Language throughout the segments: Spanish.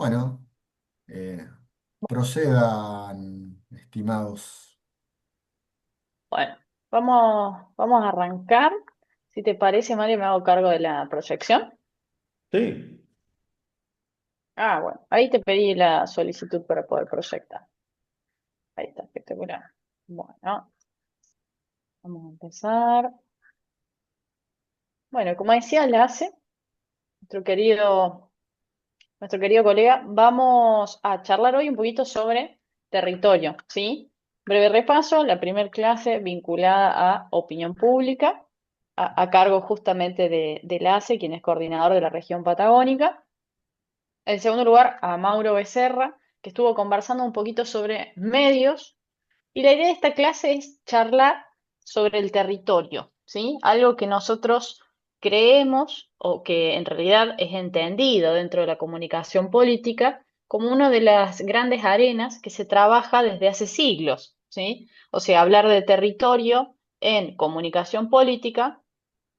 Bueno, eh, procedan, estimados. Bueno, vamos a arrancar. Si te parece, Mario, me hago cargo de la proyección. Sí, Ah, bueno, ahí te pedí la solicitud para poder proyectar. Ahí está, espectacular. Bueno, vamos a empezar. Bueno, como decía Lace, nuestro querido, nuestro querido colega, vamos a charlar hoy un poquito sobre territorio, ¿sí? Breve repaso, la primera clase vinculada a opinión pública, a cargo justamente de Lace, quien es coordinador de la región patagónica. En segundo lugar, a Mauro Becerra, que estuvo conversando un poquito sobre medios. Y la idea de esta clase es charlar sobre el territorio, ¿sí? Algo que nosotros creemos o que en realidad es entendido dentro de la comunicación política como una de las grandes arenas que se trabaja desde hace siglos, ¿sí? O sea, hablar de territorio en comunicación política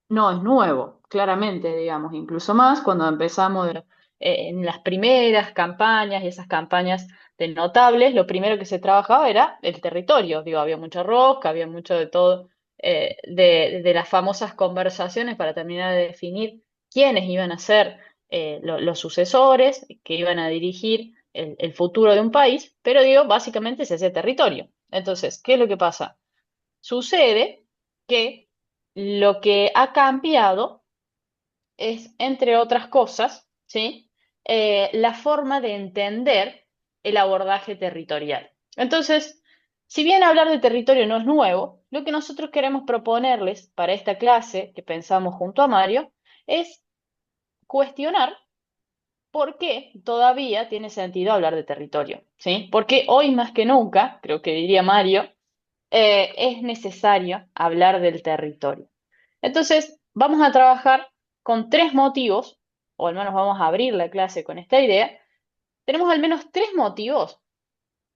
no es nuevo, claramente, digamos, incluso más cuando empezamos en las primeras campañas y esas campañas de notables, lo primero que se trabajaba era el territorio, digo, había mucha rosca, había mucho de todo, de las famosas conversaciones para terminar de definir quiénes iban a ser los sucesores, que iban a dirigir el futuro de un país, pero digo, básicamente es ese territorio. Entonces, ¿qué es lo que pasa? Sucede que lo que ha cambiado es, entre otras cosas, ¿sí? La forma de entender el abordaje territorial. Entonces, si bien hablar de territorio no es nuevo, lo que nosotros queremos proponerles para esta clase que pensamos junto a Mario es cuestionar por qué todavía tiene sentido hablar de territorio, ¿sí? Porque hoy más que nunca, creo que diría Mario, es necesario hablar del territorio. Entonces, vamos a trabajar con tres motivos, o al menos vamos a abrir la clase con esta idea. Tenemos al menos tres motivos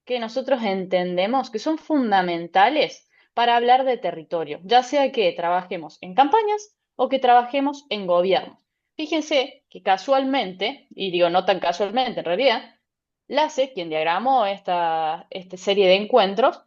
que nosotros entendemos que son fundamentales para hablar de territorio, ya sea que trabajemos en campañas o que trabajemos en gobierno. Fíjense que casualmente, y digo no tan casualmente en realidad, Lasse, quien diagramó esta serie de encuentros,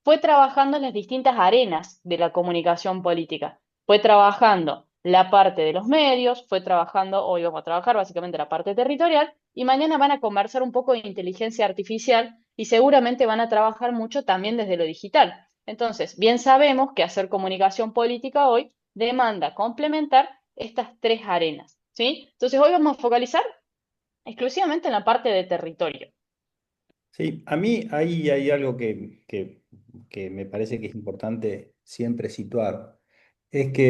fue trabajando en las distintas arenas de la comunicación política. Fue trabajando la parte de los medios, fue trabajando, hoy vamos a trabajar básicamente la parte territorial, y mañana van a conversar un poco de inteligencia artificial y seguramente van a trabajar mucho también desde lo digital. Entonces, bien sabemos que hacer comunicación política hoy demanda complementar estas tres arenas, ¿sí? Entonces, hoy vamos a focalizar exclusivamente en la parte de territorio. sí, a mí ahí hay algo que me parece que es importante siempre situar. Es que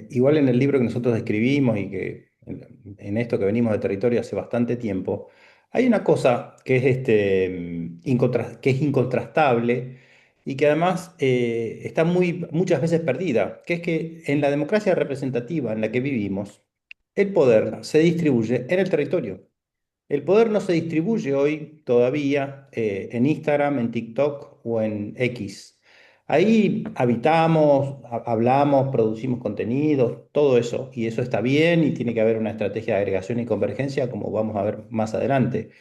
igual en el libro que nosotros escribimos y que en esto que venimos de territorio hace bastante tiempo, hay una cosa que es, que es incontrastable y que además está muchas veces perdida, que es que en la democracia representativa en la que vivimos, el poder se distribuye en el territorio. El poder no se distribuye hoy todavía en Instagram, en TikTok o en X. Ahí habitamos, hablamos, producimos contenidos, todo eso, y eso está bien y tiene que haber una estrategia de agregación y convergencia, como vamos a ver más adelante.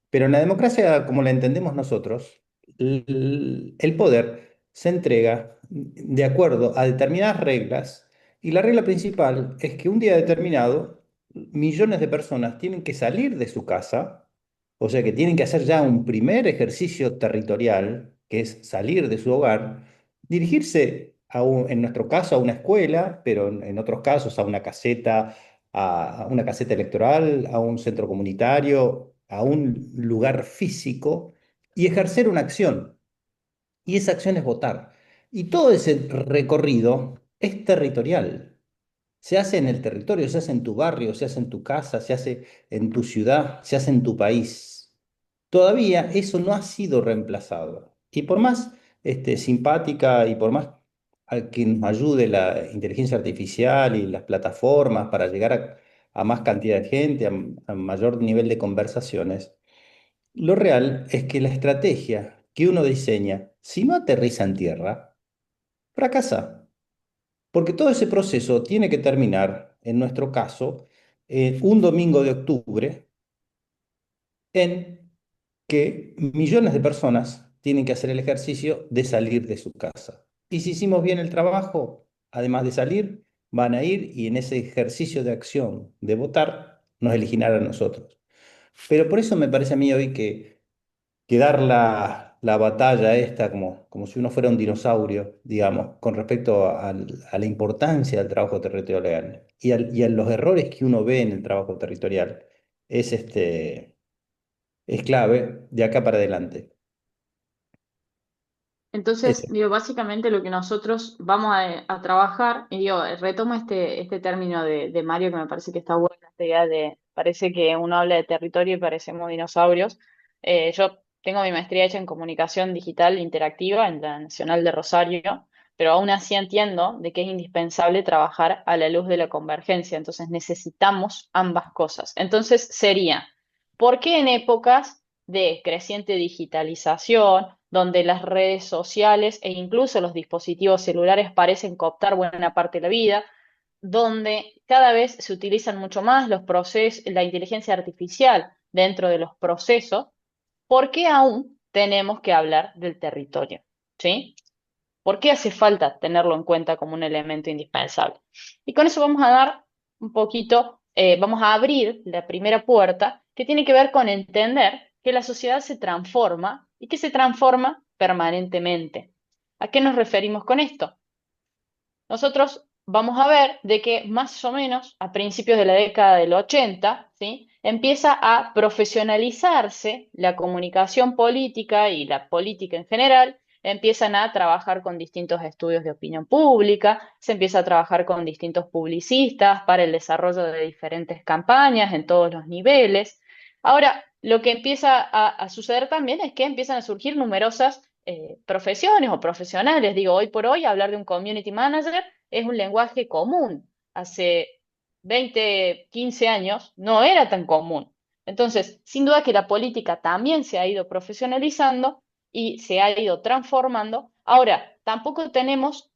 Pero en la democracia, como la entendemos nosotros, el poder se entrega de acuerdo a determinadas reglas y la regla principal es que un día determinado millones de personas tienen que salir de su casa, o sea que tienen que hacer ya un primer ejercicio territorial, que es salir de su hogar, dirigirse en nuestro caso a una escuela, pero en otros casos a una caseta, a una caseta electoral, a un centro comunitario, a un lugar físico y ejercer una acción. Y esa acción es votar. Y todo ese recorrido es territorial. Se hace en el territorio, se hace en tu barrio, se hace en tu casa, se hace en tu ciudad, se hace en tu país. Todavía eso no ha sido reemplazado. Y por más simpática y por más que nos ayude la inteligencia artificial y las plataformas para llegar a más cantidad de gente, a mayor nivel de conversaciones, lo real es que la estrategia que uno diseña, si no aterriza en tierra, fracasa. Porque todo ese proceso tiene que terminar, en nuestro caso, un domingo de octubre, en que millones de personas tienen que hacer el ejercicio de salir de su casa. Y si hicimos bien el trabajo, además de salir, van a ir y en ese ejercicio de acción de votar, nos elegirán a nosotros. Pero por eso me parece a mí hoy que dar la batalla esta como si uno fuera un dinosaurio, digamos, con respecto a la importancia del trabajo territorial y a los errores que uno ve en el trabajo territorial, es, es clave de acá para adelante. Entonces, Eso. digo, básicamente lo que nosotros vamos a trabajar, y digo, retomo este término de Mario que me parece que está buena, esta idea de, parece que uno habla de territorio y parecemos dinosaurios. Yo tengo mi maestría hecha en comunicación digital interactiva en la Nacional de Rosario, pero aún así entiendo de que es indispensable trabajar a la luz de la convergencia, entonces necesitamos ambas cosas. Entonces sería, ¿por qué en épocas de creciente digitalización, donde las redes sociales e incluso los dispositivos celulares parecen cooptar buena parte de la vida, donde cada vez se utilizan mucho más los procesos, la inteligencia artificial dentro de los procesos, ¿por qué aún tenemos que hablar del territorio? ¿Sí? ¿Por qué hace falta tenerlo en cuenta como un elemento indispensable? Y con eso vamos a dar un poquito, vamos a abrir la primera puerta que tiene que ver con entender que la sociedad se transforma y que se transforma permanentemente. ¿A qué nos referimos con esto? Nosotros vamos a ver de que más o menos a principios de la década del 80, ¿sí? Empieza a profesionalizarse la comunicación política y la política en general, empiezan a trabajar con distintos estudios de opinión pública, se empieza a trabajar con distintos publicistas para el desarrollo de diferentes campañas en todos los niveles. Ahora, lo que empieza a suceder también es que empiezan a surgir numerosas profesiones o profesionales. Digo, hoy por hoy hablar de un community manager es un lenguaje común. Hace 20, 15 años no era tan común. Entonces, sin duda que la política también se ha ido profesionalizando y se ha ido transformando. Ahora, tampoco tenemos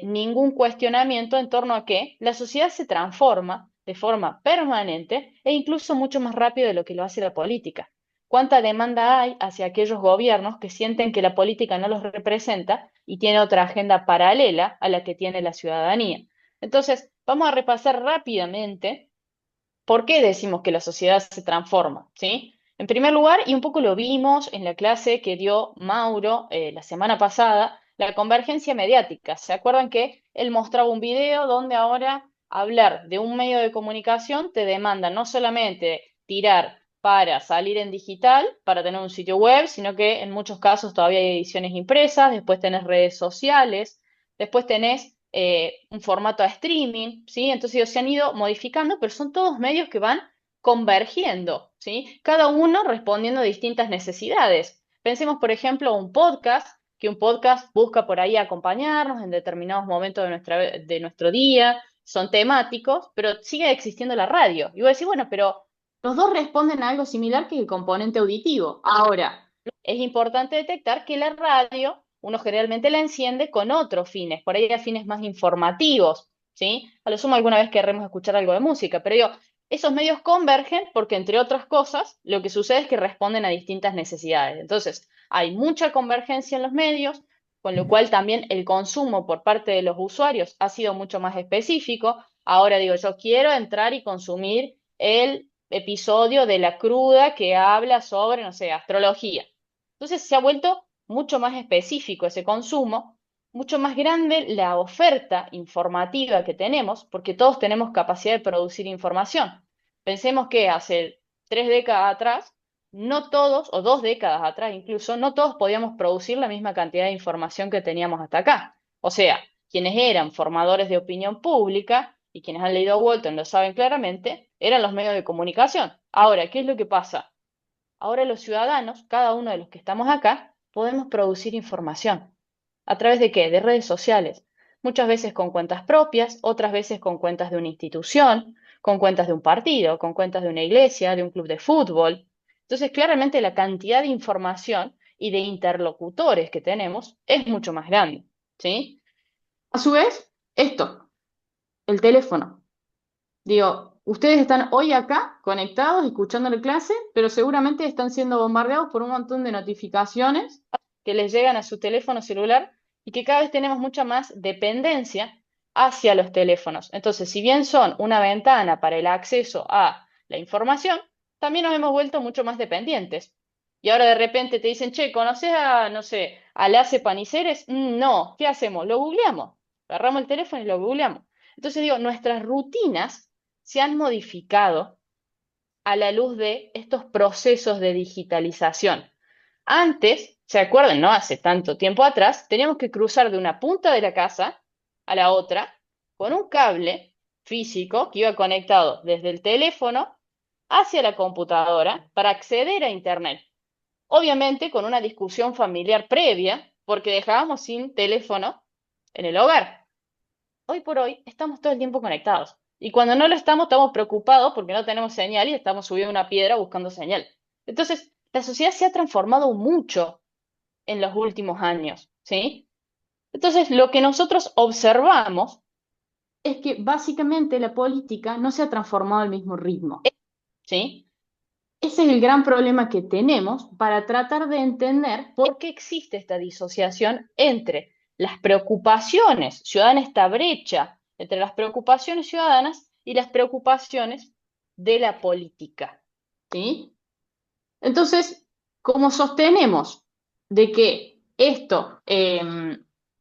ningún cuestionamiento en torno a que la sociedad se transforma de forma permanente e incluso mucho más rápido de lo que lo hace la política. ¿Cuánta demanda hay hacia aquellos gobiernos que sienten que la política no los representa y tiene otra agenda paralela a la que tiene la ciudadanía? Entonces, vamos a repasar rápidamente por qué decimos que la sociedad se transforma, ¿sí? En primer lugar, y un poco lo vimos en la clase que dio Mauro la semana pasada, la convergencia mediática. ¿Se acuerdan que él mostraba un video donde ahora hablar de un medio de comunicación te demanda no solamente tirar para salir en digital, para tener un sitio web, sino que en muchos casos todavía hay ediciones impresas, después tenés redes sociales, después tenés un formato a streaming, ¿sí? Entonces ellos se han ido modificando, pero son todos medios que van convergiendo, ¿sí? Cada uno respondiendo a distintas necesidades. Pensemos, por ejemplo, un podcast, que un podcast busca por ahí acompañarnos en determinados momentos de nuestro día, son temáticos, pero sigue existiendo la radio. Y voy a decir, bueno, pero los dos responden a algo similar que el componente auditivo. Ahora, es importante detectar que la radio uno generalmente la enciende con otros fines, por ahí a fines más informativos, ¿sí? A lo sumo alguna vez querremos escuchar algo de música, pero digo, esos medios convergen porque, entre otras cosas, lo que sucede es que responden a distintas necesidades. Entonces, hay mucha convergencia en los medios, con lo cual también el consumo por parte de los usuarios ha sido mucho más específico. Ahora digo, yo quiero entrar y consumir el episodio de La Cruda que habla sobre, no sé, astrología. Entonces se ha vuelto mucho más específico ese consumo, mucho más grande la oferta informativa que tenemos, porque todos tenemos capacidad de producir información. Pensemos que hace 3 décadas atrás, no todos, o 2 décadas atrás incluso, no todos podíamos producir la misma cantidad de información que teníamos hasta acá. O sea, quienes eran formadores de opinión pública y quienes han leído a Walton lo saben claramente, eran los medios de comunicación. Ahora, ¿qué es lo que pasa? Ahora los ciudadanos, cada uno de los que estamos acá, podemos producir información. ¿A través de qué? De redes sociales. Muchas veces con cuentas propias, otras veces con cuentas de una institución, con cuentas de un partido, con cuentas de una iglesia, de un club de fútbol. Entonces, claramente la cantidad de información y de interlocutores que tenemos es mucho más grande, ¿sí? A su vez, esto, el teléfono. Digo, ustedes están hoy acá conectados, escuchando la clase, pero seguramente están siendo bombardeados por un montón de notificaciones que les llegan a su teléfono celular y que cada vez tenemos mucha más dependencia hacia los teléfonos. Entonces, si bien son una ventana para el acceso a la información, también nos hemos vuelto mucho más dependientes. Y ahora de repente te dicen, che, ¿conoces a, no sé, a Lace Paniceres? No, ¿qué hacemos? Lo googleamos. Agarramos el teléfono y lo googleamos. Entonces digo, nuestras rutinas se han modificado a la luz de estos procesos de digitalización. Antes, ¿se acuerdan, no? Hace tanto tiempo atrás, teníamos que cruzar de una punta de la casa a la otra con un cable físico que iba conectado desde el teléfono hacia la computadora para acceder a Internet. Obviamente con una discusión familiar previa, porque dejábamos sin teléfono en el hogar. Hoy por hoy estamos todo el tiempo conectados. Y cuando no lo estamos, estamos preocupados porque no tenemos señal y estamos subiendo una piedra buscando señal. Entonces, la sociedad se ha transformado mucho en los últimos años, ¿sí? Entonces, lo que nosotros observamos es que básicamente la política no se ha transformado al mismo ritmo, ¿sí? Ese es el gran problema que tenemos para tratar de entender por qué existe esta disociación entre las preocupaciones ciudadanas, esta brecha entre las preocupaciones ciudadanas y las preocupaciones de la política, ¿sí? Entonces, como sostenemos de que esto,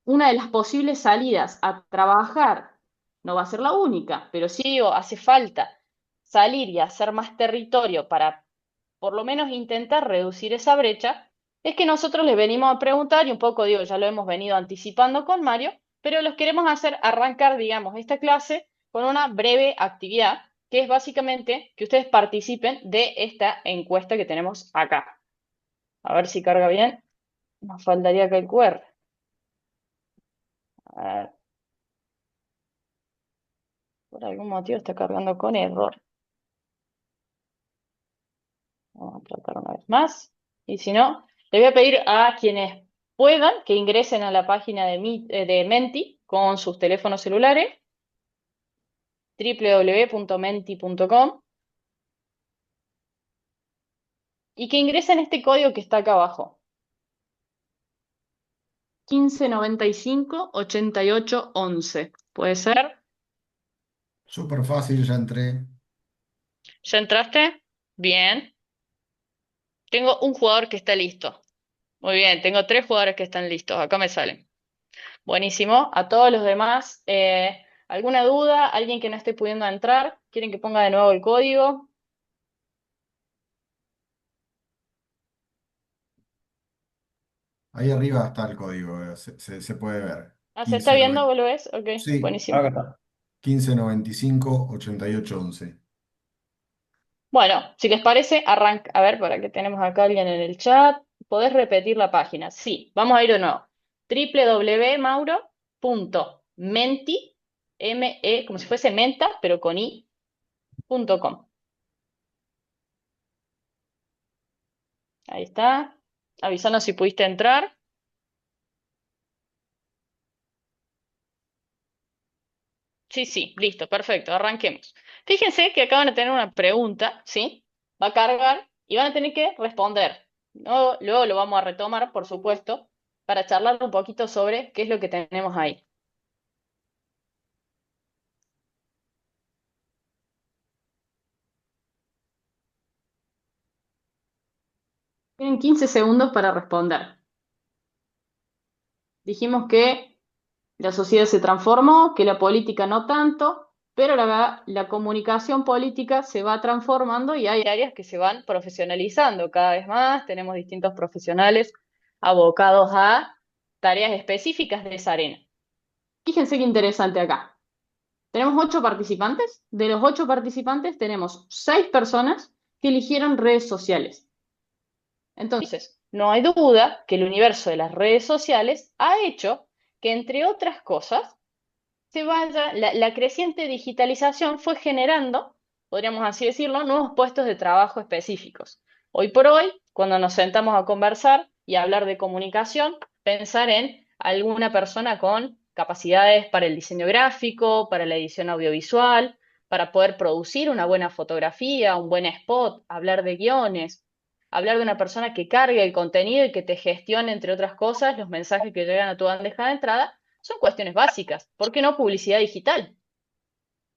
una de las posibles salidas a trabajar, no va a ser la única, pero sí hace falta salir y hacer más territorio para por lo menos intentar reducir esa brecha, es que nosotros les venimos a preguntar, y un poco digo, ya lo hemos venido anticipando con Mario, pero los queremos hacer arrancar, digamos, esta clase con una breve actividad, que es básicamente que ustedes participen de esta encuesta que tenemos acá. A ver si carga bien. Nos faltaría que el QR. A ver, por algún motivo está cargando con error. Vamos a tratar una vez más. Y si no, le voy a pedir a quienes puedan que ingresen a la página de Menti con sus teléfonos celulares, www.menti.com, y que ingresen este código que está acá abajo. 1595-8811. ¿Puede ser? Súper fácil, ya entré. ¿Ya entraste? Bien. Tengo un jugador que está listo. Muy bien, tengo 3 jugadores que están listos. Acá me salen. Buenísimo. A todos los demás, ¿alguna duda? ¿Alguien que no esté pudiendo entrar? ¿Quieren que ponga de nuevo el código? Ahí arriba está el código, se puede ver. Ah, ¿se está 15 viendo? noven- ¿Vos lo ves? Ok, Sí, buenísimo. Acá está. 1595-8811. Bueno, si les parece, arranca. A ver, para que tenemos acá alguien en el chat. ¿Podés repetir la página? Sí, vamos a ir de nuevo. www.mauro.menti, como si fuese menta, pero con i.com. Ahí está. Avísanos si pudiste entrar. Sí, sí, listo, perfecto, arranquemos. Fíjense que acaban de tener una pregunta, ¿sí? Va a cargar y van a tener que responder. Luego lo vamos a retomar, por supuesto, para charlar un poquito sobre qué es lo que tenemos ahí. Tienen 15 segundos para responder. Dijimos que la sociedad se transformó, que la política no tanto, pero la comunicación política se va transformando y hay áreas que se van profesionalizando cada vez más. Tenemos distintos profesionales abocados a tareas específicas de esa arena. Fíjense qué interesante acá. Tenemos 8 participantes. De los 8 participantes tenemos 6 personas que eligieron redes sociales. Entonces, no hay duda que el universo de las redes sociales ha hecho que, entre otras cosas, la creciente digitalización fue generando, podríamos así decirlo, nuevos puestos de trabajo específicos. Hoy por hoy, cuando nos sentamos a conversar y a hablar de comunicación, pensar en alguna persona con capacidades para el diseño gráfico, para la edición audiovisual, para poder producir una buena fotografía, un buen spot, hablar de guiones, hablar de una persona que cargue el contenido y que te gestione, entre otras cosas, los mensajes que llegan a tu bandeja de entrada, son cuestiones básicas. ¿Por qué no publicidad digital?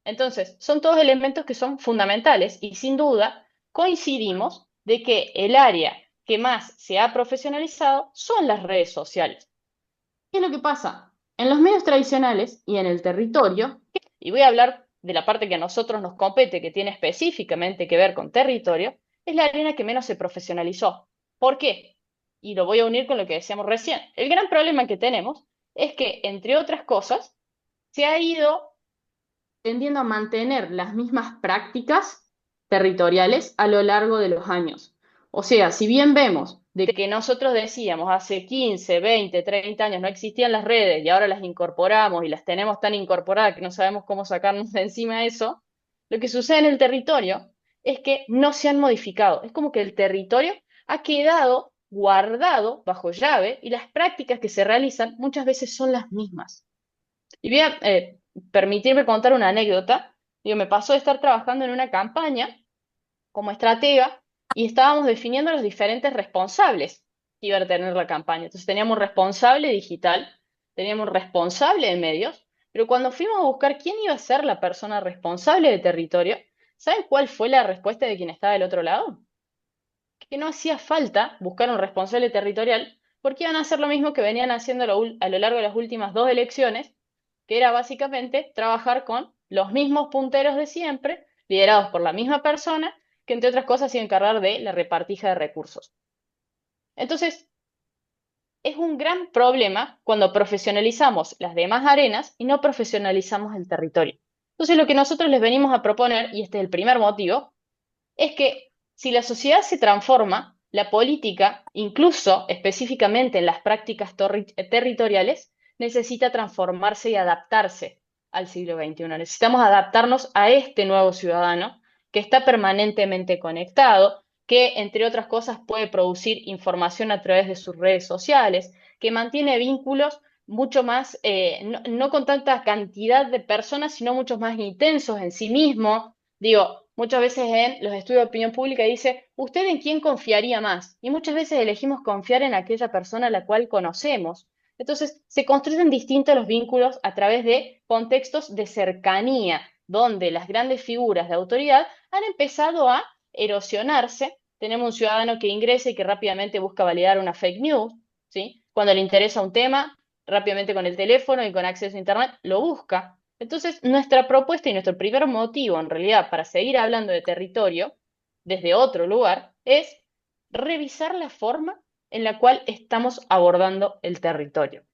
Entonces, son todos elementos que son fundamentales y sin duda coincidimos de que el área que más se ha profesionalizado son las redes sociales. ¿Qué es lo que pasa? En los medios tradicionales y en el territorio, y voy a hablar de la parte que a nosotros nos compete, que tiene específicamente que ver con territorio, es la arena que menos se profesionalizó. ¿Por qué? Y lo voy a unir con lo que decíamos recién. El gran problema que tenemos es que, entre otras cosas, se ha ido tendiendo a mantener las mismas prácticas territoriales a lo largo de los años. O sea, si bien vemos de que nosotros decíamos hace 15, 20, 30 años no existían las redes y ahora las incorporamos y las tenemos tan incorporadas que no sabemos cómo sacarnos de encima eso, lo que sucede en el territorio es que no se han modificado. Es como que el territorio ha quedado guardado bajo llave y las prácticas que se realizan muchas veces son las mismas. Y voy a permitirme contar una anécdota. Digo, me pasó de estar trabajando en una campaña como estratega y estábamos definiendo los diferentes responsables que iba a tener la campaña. Entonces teníamos un responsable digital, teníamos un responsable de medios, pero cuando fuimos a buscar quién iba a ser la persona responsable de territorio, ¿saben cuál fue la respuesta de quien estaba del otro lado? Que no hacía falta buscar un responsable territorial porque iban a hacer lo mismo que venían haciendo a lo largo de las últimas dos elecciones, que era básicamente trabajar con los mismos punteros de siempre, liderados por la misma persona, que entre otras cosas se iba a encargar de la repartija de recursos. Entonces, es un gran problema cuando profesionalizamos las demás arenas y no profesionalizamos el territorio. Entonces, lo que nosotros les venimos a proponer, y este es el primer motivo, es que si la sociedad se transforma, la política, incluso específicamente en las prácticas territoriales, necesita transformarse y adaptarse al siglo XXI. Necesitamos adaptarnos a este nuevo ciudadano que está permanentemente conectado, que entre otras cosas puede producir información a través de sus redes sociales, que mantiene vínculos mucho más, no con tanta cantidad de personas, sino muchos más intensos en sí mismo. Digo, muchas veces en los estudios de opinión pública dice, ¿usted en quién confiaría más? Y muchas veces elegimos confiar en aquella persona a la cual conocemos. Entonces, se construyen distintos los vínculos a través de contextos de cercanía, donde las grandes figuras de autoridad han empezado a erosionarse. Tenemos un ciudadano que ingresa y que rápidamente busca validar una fake news, ¿sí? Cuando le interesa un tema, rápidamente con el teléfono y con acceso a Internet lo busca. Entonces, nuestra propuesta y nuestro primer motivo, en realidad, para seguir hablando de territorio desde otro lugar, es revisar la forma en la cual estamos abordando el territorio.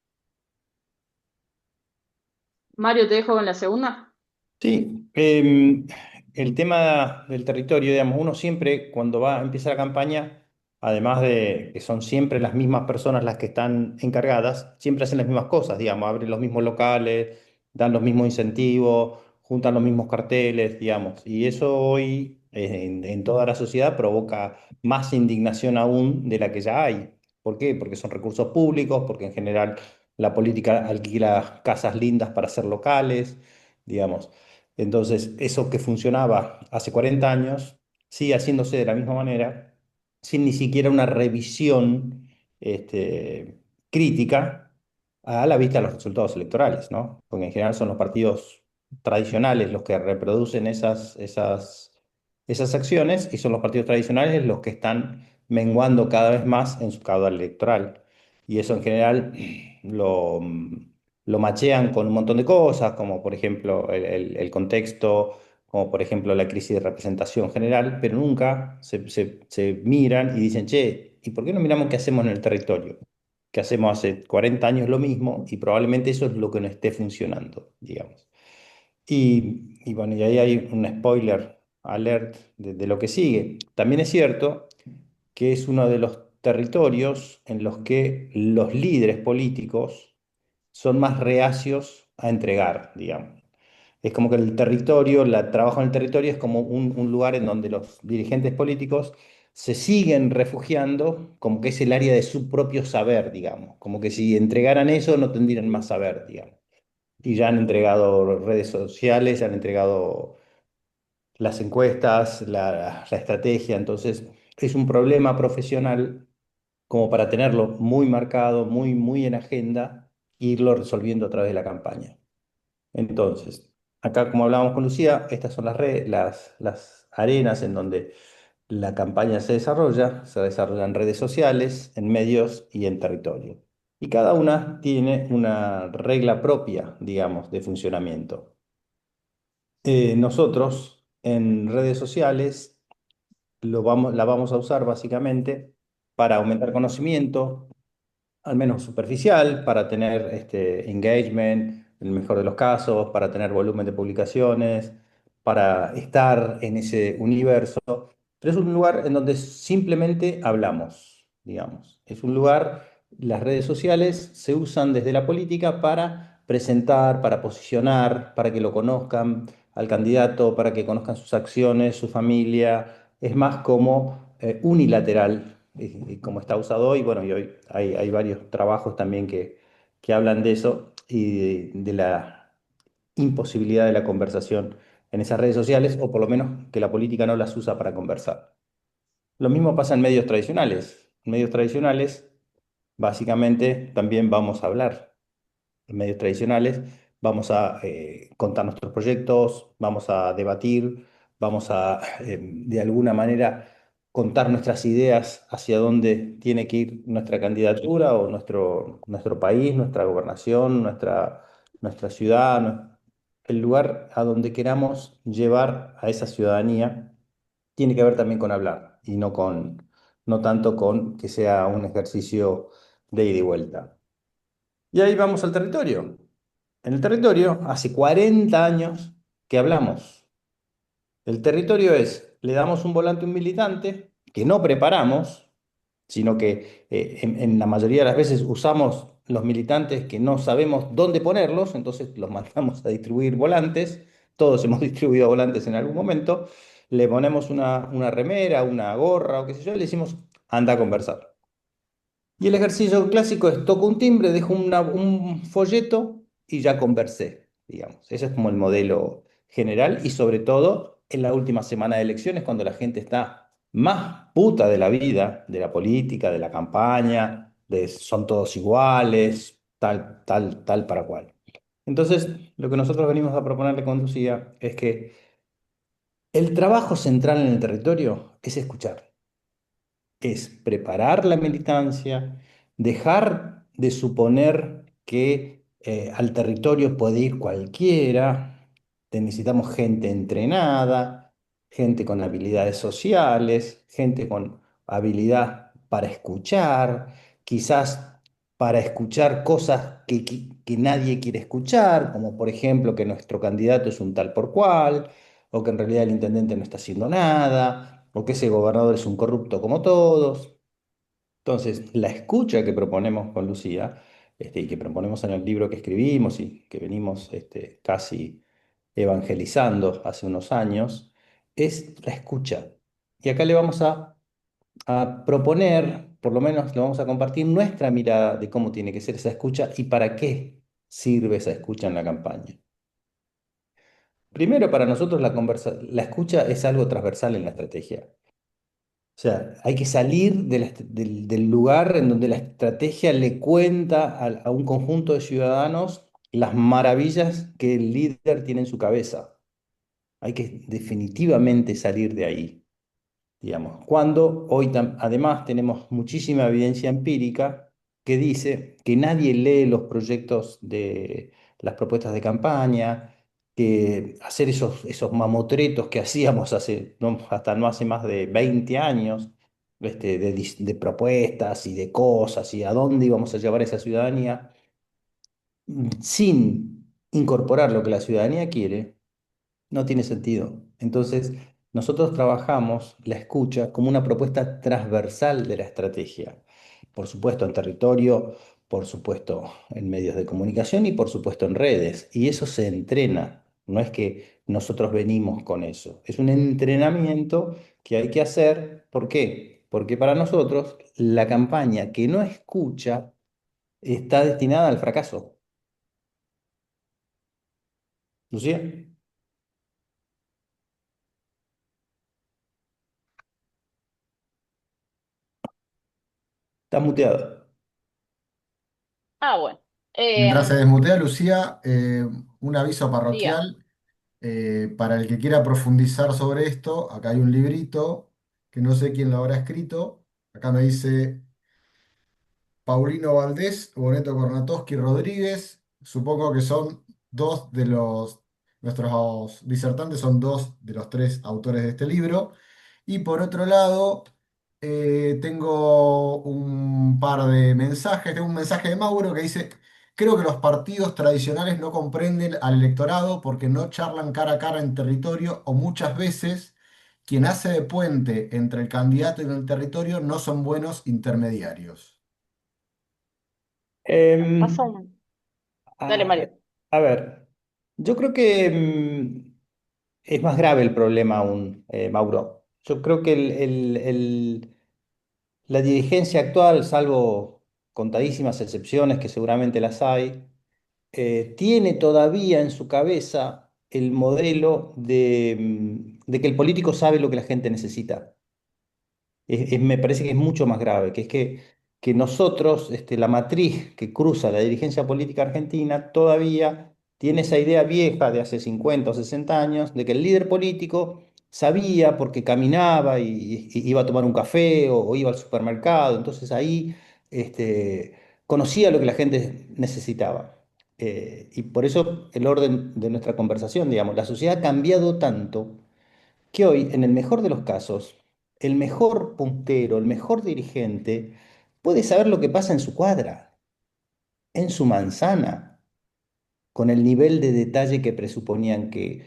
Mario, te dejo con la segunda. Sí, el tema del territorio, digamos, uno siempre cuando va a empezar la campaña, además de que son siempre las mismas personas las que están encargadas, siempre hacen las mismas cosas, digamos, abren los mismos locales, dan los mismos incentivos, juntan los mismos carteles, digamos, y eso hoy en toda la sociedad provoca más indignación aún de la que ya hay. ¿Por qué? Porque son recursos públicos, porque en general la política alquila casas lindas para hacer locales, digamos. Entonces, eso que funcionaba hace 40 años sigue haciéndose de la misma manera, sin ni siquiera una revisión crítica a la vista de los resultados electorales, ¿no? Porque en general son los partidos tradicionales los que reproducen esas acciones y son los partidos tradicionales los que están menguando cada vez más en su caudal electoral. Y eso en general lo, lo machean con un montón de cosas, como por ejemplo el contexto, como por ejemplo la crisis de representación general, pero nunca se miran y dicen, che, ¿y por qué no miramos qué hacemos en el territorio? Que hacemos hace 40 años lo mismo y probablemente eso es lo que no esté funcionando, digamos. Y bueno, y ahí hay un spoiler alert de lo que sigue. También es cierto que es uno de los territorios en los que los líderes políticos son más reacios a entregar, digamos. Es como que el territorio, el trabajo en el territorio es como un lugar en donde los dirigentes políticos se siguen refugiando, como que es el área de su propio saber, digamos. Como que si entregaran eso no tendrían más saber, digamos. Y ya han entregado redes sociales, han entregado las encuestas, la estrategia. Entonces, es un problema profesional como para tenerlo muy marcado, muy en agenda, e irlo resolviendo a través de la campaña. Entonces, acá como hablábamos con Lucía, estas son las arenas en donde la campaña se desarrolla en redes sociales, en medios y en territorio. Y cada una tiene una regla propia, digamos, de funcionamiento. Nosotros en redes sociales la vamos a usar básicamente para aumentar conocimiento, al menos superficial, para tener engagement, en el mejor de los casos, para tener volumen de publicaciones, para estar en ese universo. Pero es un lugar en donde simplemente hablamos, digamos. Es un lugar, las redes sociales se usan desde la política para presentar, para posicionar, para que lo conozcan al candidato, para que conozcan sus acciones, su familia. Es más como unilateral y como está usado hoy. Bueno, y hoy hay varios trabajos también que hablan de eso y de la imposibilidad de la conversación en esas redes sociales, o por lo menos que la política no las usa para conversar. Lo mismo pasa en medios tradicionales. En medios tradicionales, básicamente, también vamos a hablar en medios tradicionales, vamos a contar nuestros proyectos, vamos a debatir, vamos a, de alguna manera, contar nuestras ideas hacia dónde tiene que ir nuestra candidatura o nuestro país, nuestra gobernación, nuestra ciudad, el lugar a donde queramos llevar a esa ciudadanía, tiene que ver también con hablar y no tanto con que sea un ejercicio de ida y vuelta. Y ahí vamos al territorio. En el territorio, hace 40 años que hablamos. El territorio es, le damos un volante a un militante que no preparamos, sino que en la mayoría de las veces usamos los militantes que no sabemos dónde ponerlos, entonces los mandamos a distribuir volantes. Todos hemos distribuido volantes en algún momento. Le ponemos una remera, una gorra o qué sé yo, y le decimos, anda a conversar. Y el ejercicio clásico es toco un timbre, dejo un folleto y ya conversé, digamos. Ese es como el modelo general y sobre todo en la última semana de elecciones cuando la gente está más puta de la vida, de la política, de la campaña, de son todos iguales, tal para cual. Entonces, lo que nosotros venimos a proponerle con Lucía es que el trabajo central en el territorio es escuchar, es preparar la militancia, dejar de suponer que al territorio puede ir cualquiera, necesitamos gente entrenada, gente con habilidades sociales, gente con habilidad para escuchar, quizás para escuchar cosas que nadie quiere escuchar, como por ejemplo que nuestro candidato es un tal por cual, o que en realidad el intendente no está haciendo nada, o que ese gobernador es un corrupto como todos. Entonces, la escucha que proponemos con Lucía, y que proponemos en el libro que escribimos y que venimos casi evangelizando hace unos años, es la escucha. Y acá le vamos a proponer, por lo menos le vamos a compartir nuestra mirada de cómo tiene que ser esa escucha y para qué sirve esa escucha en la campaña. Primero, para nosotros la escucha es algo transversal en la estrategia. O sea, hay que salir del lugar en donde la estrategia le cuenta a un conjunto de ciudadanos las maravillas que el líder tiene en su cabeza. Hay que definitivamente salir de ahí, digamos. Cuando hoy además tenemos muchísima evidencia empírica que dice que nadie lee los proyectos de las propuestas de campaña, que hacer esos mamotretos que hacíamos hasta no hace más de 20 años, de propuestas y de cosas y a dónde íbamos a llevar esa ciudadanía, sin incorporar lo que la ciudadanía quiere, no tiene sentido. Entonces, nosotros trabajamos la escucha como una propuesta transversal de la estrategia. Por supuesto en territorio, por supuesto en medios de comunicación y por supuesto en redes. Y eso se entrena. No es que nosotros venimos con eso. Es un entrenamiento que hay que hacer. ¿Por qué? Porque para nosotros la campaña que no escucha está destinada al fracaso. ¿Lucía? Estás muteado. Ah, bueno. Mientras se Em, desmutea Lucía, un aviso diga. parroquial para el que quiera profundizar sobre esto. Acá hay un librito que no sé quién lo habrá escrito. Acá me dice Paulino Valdés, Boneto Kornatowski Rodríguez. Supongo que son dos de nuestros disertantes son dos de los tres autores de este libro. Y por otro lado, tengo un par de mensajes. Tengo un mensaje de Mauro que dice, creo que los partidos tradicionales no comprenden al electorado porque no charlan cara a cara en territorio o muchas veces quien hace de puente entre el candidato y el territorio no son buenos intermediarios. Nos pasa Em, un... Dale, a, Mario. a ver, yo creo que es más grave el problema aún, Mauro. Yo creo que la dirigencia actual, salvo contadísimas excepciones que seguramente las hay, tiene todavía en su cabeza el modelo de que el político sabe lo que la gente necesita. Me parece que es mucho más grave, que nosotros, la matriz que cruza la dirigencia política argentina, todavía tiene esa idea vieja de hace 50 o 60 años de que el líder político sabía porque caminaba y iba a tomar un café o iba al supermercado, entonces ahí conocía lo que la gente necesitaba. Y por eso el orden de nuestra conversación, digamos, la sociedad ha cambiado tanto que hoy, en el mejor de los casos, el mejor puntero, el mejor dirigente, puede saber lo que pasa en su cuadra, en su manzana, con el nivel de detalle que presuponían que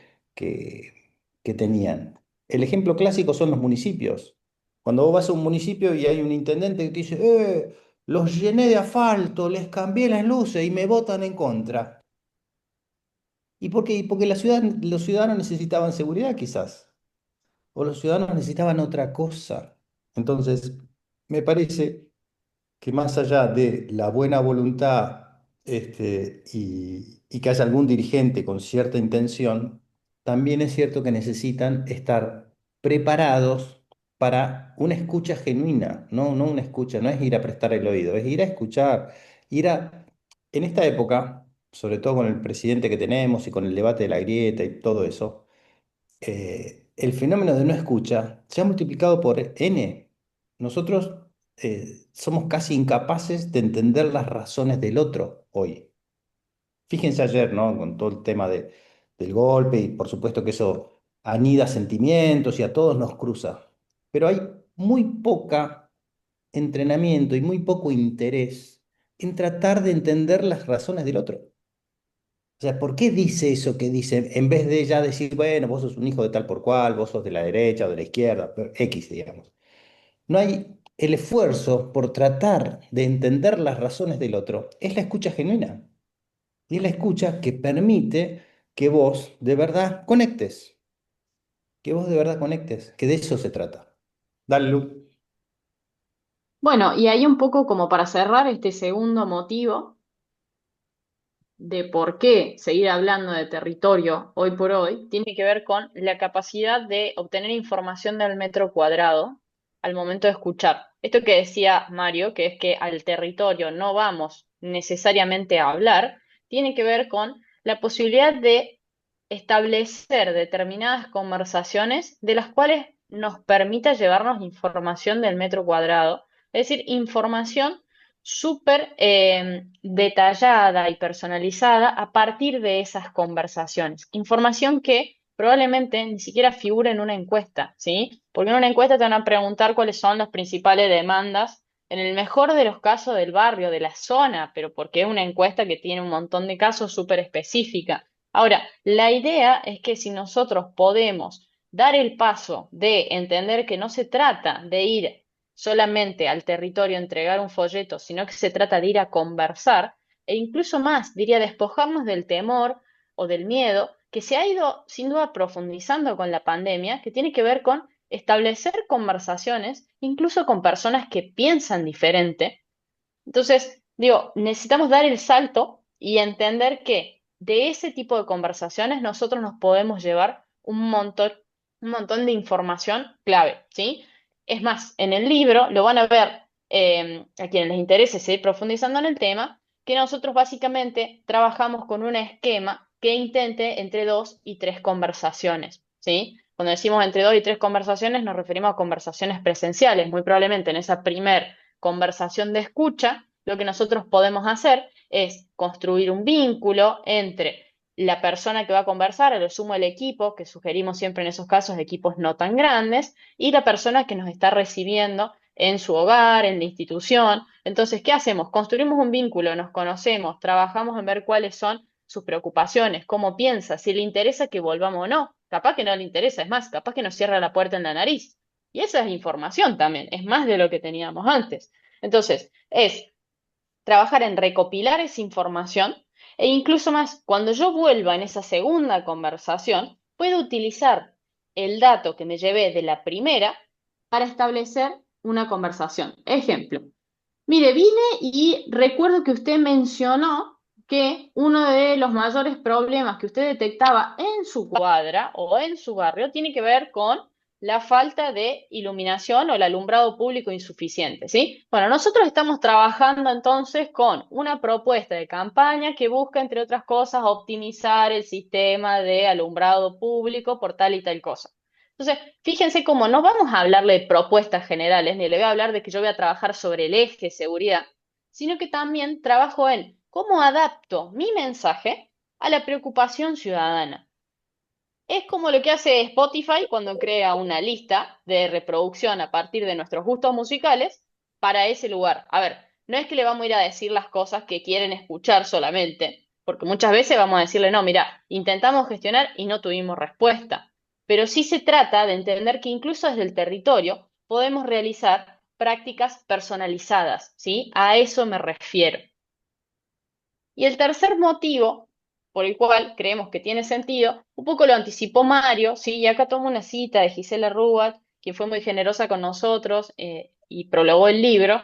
tenían. El ejemplo clásico son los municipios. Cuando vos vas a un municipio y hay un intendente que te dice, los llené de asfalto, les cambié las luces y me votan en contra. ¿Y por qué? Porque los ciudadanos necesitaban seguridad, quizás. O los ciudadanos necesitaban otra cosa. Entonces, me parece que más allá de la buena voluntad y que haya algún dirigente con cierta intención, también es cierto que necesitan estar preparados para una escucha genuina, no una escucha, no es ir a prestar el oído, es ir a escuchar, ir a... En esta época, sobre todo con el presidente que tenemos y con el debate de la grieta y todo eso, el fenómeno de no escucha se ha multiplicado por N. Nosotros somos casi incapaces de entender las razones del otro hoy. Fíjense ayer, ¿no? Con todo el tema del golpe y por supuesto que eso anida sentimientos y a todos nos cruza. Pero hay muy poca entrenamiento y muy poco interés en tratar de entender las razones del otro. O sea, ¿por qué dice eso que dice? En vez de ya decir, bueno, vos sos un hijo de tal por cual, vos sos de la derecha o de la izquierda, pero X, digamos. No hay el esfuerzo por tratar de entender las razones del otro. Es la escucha genuina. Y es la escucha que permite que vos de verdad conectes. Que vos de verdad conectes. Que de eso se trata. Dale, Lu. Bueno, y ahí un poco como para cerrar este segundo motivo de por qué seguir hablando de territorio hoy por hoy, tiene que ver con la capacidad de obtener información del metro cuadrado al momento de escuchar. Esto que decía Mario, que es que al territorio no vamos necesariamente a hablar, tiene que ver con la posibilidad de establecer determinadas conversaciones de las cuales nos permita llevarnos información del metro cuadrado, es decir, información súper detallada y personalizada a partir de esas conversaciones. Información que probablemente ni siquiera figura en una encuesta, ¿sí? Porque en una encuesta te van a preguntar cuáles son las principales demandas, en el mejor de los casos del barrio, de la zona, pero porque es una encuesta que tiene un montón de casos súper específica. Ahora, la idea es que si nosotros podemos dar el paso de entender que no se trata de ir solamente al territorio a entregar un folleto, sino que se trata de ir a conversar, e incluso más, diría, despojarnos del temor o del miedo que se ha ido sin duda profundizando con la pandemia, que tiene que ver con establecer conversaciones, incluso con personas que piensan diferente. Entonces, digo, necesitamos dar el salto y entender que de ese tipo de conversaciones nosotros nos podemos llevar un montón de información clave, ¿sí? Es más, en el libro lo van a ver a quienes les interese seguir profundizando en el tema, que nosotros básicamente trabajamos con un esquema que intente entre dos y tres conversaciones, ¿sí? Cuando decimos entre dos y tres conversaciones, nos referimos a conversaciones presenciales. Muy probablemente en esa primer conversación de escucha, lo que nosotros podemos hacer es construir un vínculo entre la persona que va a conversar, a lo sumo el equipo, que sugerimos siempre en esos casos equipos no tan grandes, y la persona que nos está recibiendo en su hogar, en la institución. Entonces, ¿qué hacemos? Construimos un vínculo, nos conocemos, trabajamos en ver cuáles son sus preocupaciones, cómo piensa, si le interesa que volvamos o no. Capaz que no le interesa, es más, capaz que nos cierra la puerta en la nariz. Y esa es información también, es más de lo que teníamos antes. Entonces, es trabajar en recopilar esa información e incluso más, cuando yo vuelva en esa segunda conversación, puedo utilizar el dato que me llevé de la primera para establecer una conversación. Ejemplo, mire, vine y recuerdo que usted mencionó que uno de los mayores problemas que usted detectaba en su cuadra o en su barrio tiene que ver con la falta de iluminación o el alumbrado público insuficiente, ¿sí? Bueno, nosotros estamos trabajando entonces con una propuesta de campaña que busca, entre otras cosas, optimizar el sistema de alumbrado público por tal y tal cosa. Entonces, fíjense cómo no vamos a hablarle de propuestas generales, ni le voy a hablar de que yo voy a trabajar sobre el eje seguridad, sino que también trabajo en cómo adapto mi mensaje a la preocupación ciudadana. Es como lo que hace Spotify cuando crea una lista de reproducción a partir de nuestros gustos musicales para ese lugar. A ver, no es que le vamos a ir a decir las cosas que quieren escuchar solamente, porque muchas veces vamos a decirle, no, mira, intentamos gestionar y no tuvimos respuesta. Pero sí se trata de entender que incluso desde el territorio podemos realizar prácticas personalizadas, ¿sí? A eso me refiero. Y el tercer motivo por el cual creemos que tiene sentido, un poco lo anticipó Mario, ¿sí? Y acá tomo una cita de Gisela Rubat, quien fue muy generosa con nosotros y prologó el libro,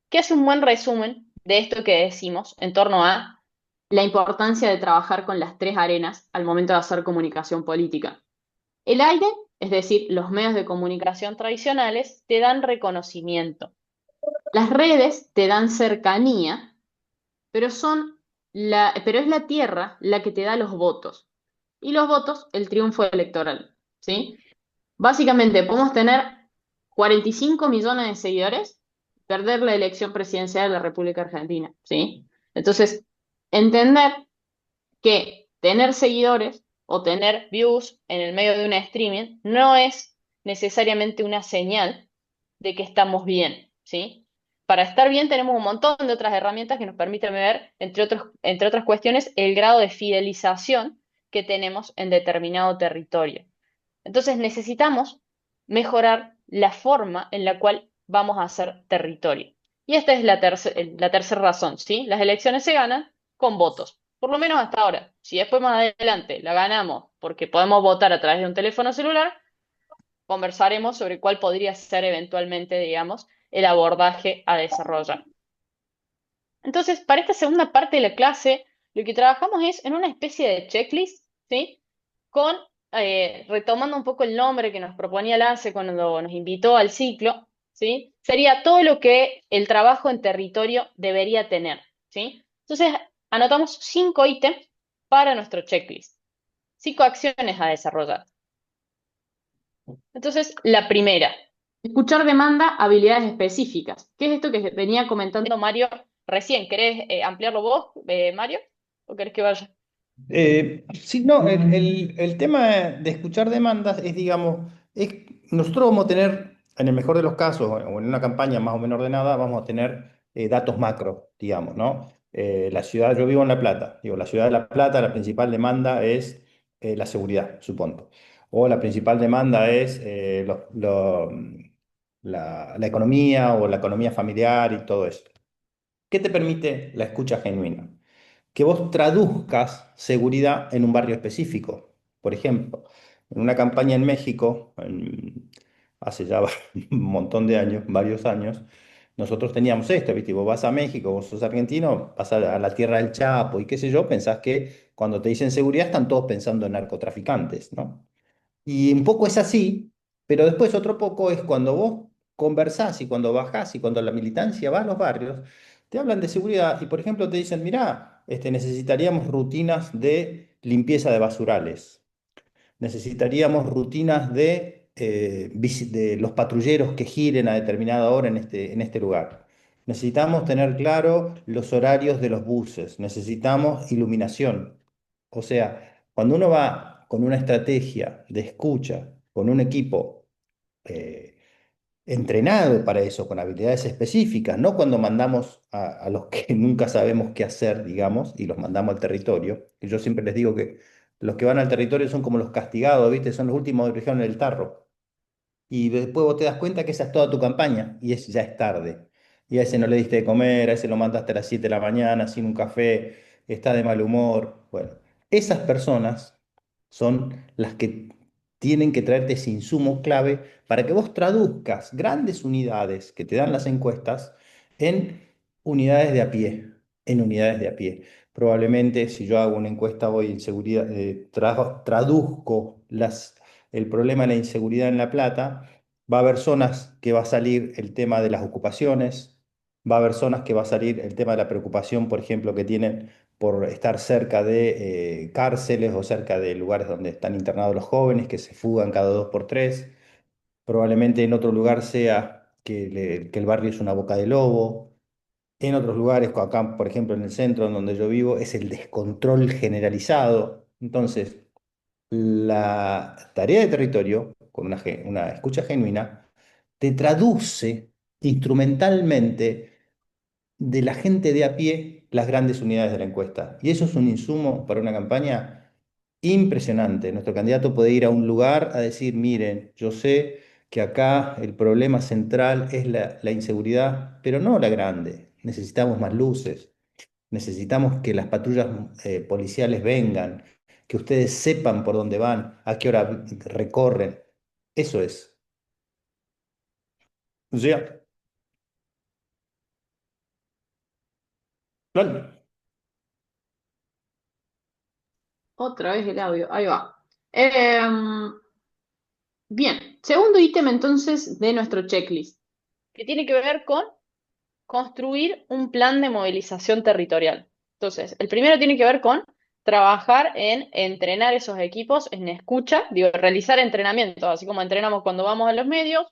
que hace un buen resumen de esto que decimos en torno a la importancia de trabajar con las tres arenas al momento de hacer comunicación política. El aire, es decir, los medios de comunicación tradicionales, te dan reconocimiento. Las redes te dan cercanía, pero pero es la tierra la que te da los votos. Y los votos, el triunfo electoral, ¿sí? Básicamente, podemos tener 45 millones de seguidores, perder la elección presidencial de la República Argentina, ¿sí? Entonces, entender que tener seguidores o tener views en el medio de un streaming no es necesariamente una señal de que estamos bien, ¿sí? Para estar bien tenemos un montón de otras herramientas que nos permiten ver, entre otras cuestiones, el grado de fidelización que tenemos en determinado territorio. Entonces necesitamos mejorar la forma en la cual vamos a hacer territorio. Y esta es la tercera razón, ¿sí? Las elecciones se ganan con votos, por lo menos hasta ahora. Si después más adelante la ganamos porque podemos votar a través de un teléfono celular, conversaremos sobre cuál podría ser eventualmente, digamos, el abordaje a desarrollar. Entonces, para esta segunda parte de la clase, lo que trabajamos es en una especie de checklist, ¿sí? Con, retomando un poco el nombre que nos proponía Lance cuando nos invitó al ciclo, ¿sí? Sería todo lo que el trabajo en territorio debería tener, ¿sí? Entonces, anotamos 5 ítems para nuestro checklist, 5 acciones a desarrollar. Entonces, la primera, escuchar demanda, habilidades específicas. ¿Qué es esto que venía comentando Mario recién? ¿Querés ampliarlo vos, Mario? ¿O querés que vaya? Sí, no, el tema de escuchar demandas es, digamos, nosotros vamos a tener, en el mejor de los casos, o en una campaña más o menos ordenada, vamos a tener datos macro, digamos, ¿no? La ciudad, yo vivo en La Plata, digo, la ciudad de La Plata, la principal demanda es la seguridad, supongo. O la principal demanda es la economía o la economía familiar y todo eso. ¿Qué te permite la escucha genuina? Que vos traduzcas seguridad en un barrio específico. Por ejemplo, en una campaña en México, hace ya un montón de años, varios años, nosotros teníamos esto, ¿viste? Vos vas a México, vos sos argentino, vas a la tierra del Chapo y qué sé yo, pensás que cuando te dicen seguridad están todos pensando en narcotraficantes, ¿no? Y un poco es así, pero después otro poco es cuando vos conversás y cuando bajás y cuando la militancia va a los barrios, te hablan de seguridad y, por ejemplo, te dicen, mirá, necesitaríamos rutinas de limpieza de basurales. Necesitaríamos rutinas de los patrulleros que giren a determinada hora en este lugar. Necesitamos tener claro los horarios de los buses. Necesitamos iluminación. O sea, cuando uno va con una estrategia de escucha, con un equipo eh, entrenado para eso, con habilidades específicas, no cuando mandamos a los que nunca sabemos qué hacer, digamos, y los mandamos al territorio. Y yo siempre les digo que los que van al territorio son como los castigados, ¿viste? Son los últimos que dejaron el tarro. Y después vos te das cuenta que esa es toda tu campaña y ya es tarde. Y a ese no le diste de comer, a ese lo mandaste a las 7 de la mañana sin un café, está de mal humor. Bueno, esas personas son las que tienen que traerte ese insumo clave para que vos traduzcas grandes unidades que te dan las encuestas en unidades de a pie, en unidades de a pie. Probablemente si yo hago una encuesta hoy en seguridad, traduzco el problema de la inseguridad en La Plata, va a haber zonas que va a salir el tema de las ocupaciones, va a haber zonas que va a salir el tema de la preocupación, por ejemplo, que tienen por estar cerca de cárceles o cerca de lugares donde están internados los jóvenes que se fugan cada dos por tres. Probablemente en otro lugar sea que el barrio es una boca de lobo. En otros lugares, acá, por ejemplo, en el centro en donde yo vivo, es el descontrol generalizado. Entonces, la tarea de territorio, con una escucha genuina, te traduce instrumentalmente de la gente de a pie las grandes unidades de la encuesta. Y eso es un insumo para una campaña impresionante. Nuestro candidato puede ir a un lugar a decir, miren, yo sé que acá el problema central es la inseguridad, pero no la grande. Necesitamos más luces, necesitamos que las patrullas policiales vengan, que ustedes sepan por dónde van, a qué hora recorren. Eso es. O sea, claro. Otra vez el audio, ahí va. Bien, segundo ítem entonces de nuestro checklist, que tiene que ver con construir un plan de movilización territorial. Entonces, el primero tiene que ver con trabajar en entrenar esos equipos en escucha, digo, realizar entrenamientos, así como entrenamos cuando vamos a los medios,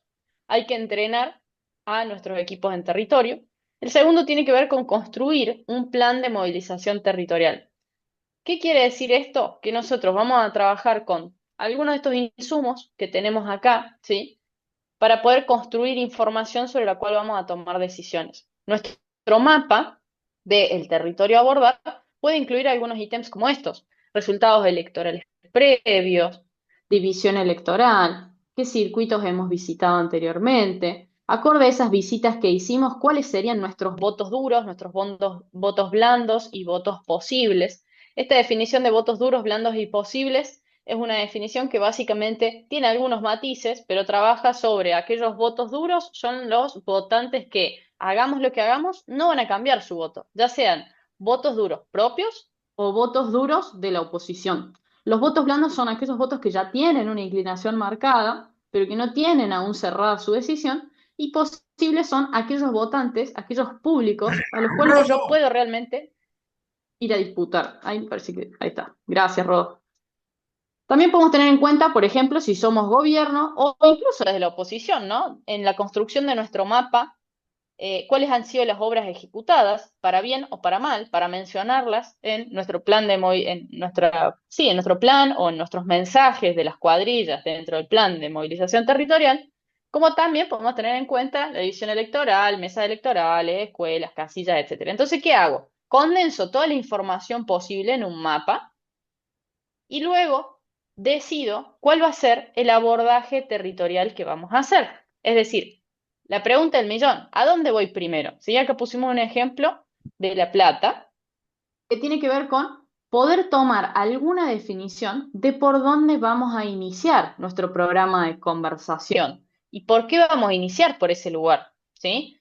hay que entrenar a nuestros equipos en territorio. El segundo tiene que ver con construir un plan de movilización territorial. ¿Qué quiere decir esto? Que nosotros vamos a trabajar con algunos de estos insumos que tenemos acá, ¿sí? Para poder construir información sobre la cual vamos a tomar decisiones. Nuestro mapa del territorio a abordar puede incluir algunos ítems como estos: resultados electorales previos, división electoral, qué circuitos hemos visitado anteriormente, acorde a esas visitas que hicimos, cuáles serían nuestros votos duros, nuestros votos blandos y votos posibles. Esta definición de votos duros, blandos y posibles es una definición que básicamente tiene algunos matices, pero trabaja sobre aquellos votos duros, son los votantes que, hagamos lo que hagamos, no van a cambiar su voto, ya sean votos duros propios o votos duros de la oposición. Los votos blandos son aquellos votos que ya tienen una inclinación marcada, pero que no tienen aún cerrada su decisión, y posibles son aquellos votantes, aquellos públicos a los cuales yo ¡Rodo! puedo realmente ir a disputar. Ahí parece que, ahí está. Gracias, Rodo. También podemos tener en cuenta, por ejemplo, si somos gobierno o incluso desde la oposición, ¿no? En la construcción de nuestro mapa, cuáles han sido las obras ejecutadas, para bien o para mal, para mencionarlas en nuestro plan en nuestro plan o en nuestros mensajes de las cuadrillas dentro del plan de movilización territorial, como también podemos tener en cuenta la división electoral, mesas electorales, escuelas, casillas, etcétera. Entonces, ¿qué hago? Condenso toda la información posible en un mapa y luego decido cuál va a ser el abordaje territorial que vamos a hacer. Es decir, la pregunta del millón: ¿a dónde voy primero? Si acá pusimos un ejemplo de La Plata, que tiene que ver con poder tomar alguna definición de por dónde vamos a iniciar nuestro programa de conversación y por qué vamos a iniciar por ese lugar, ¿sí?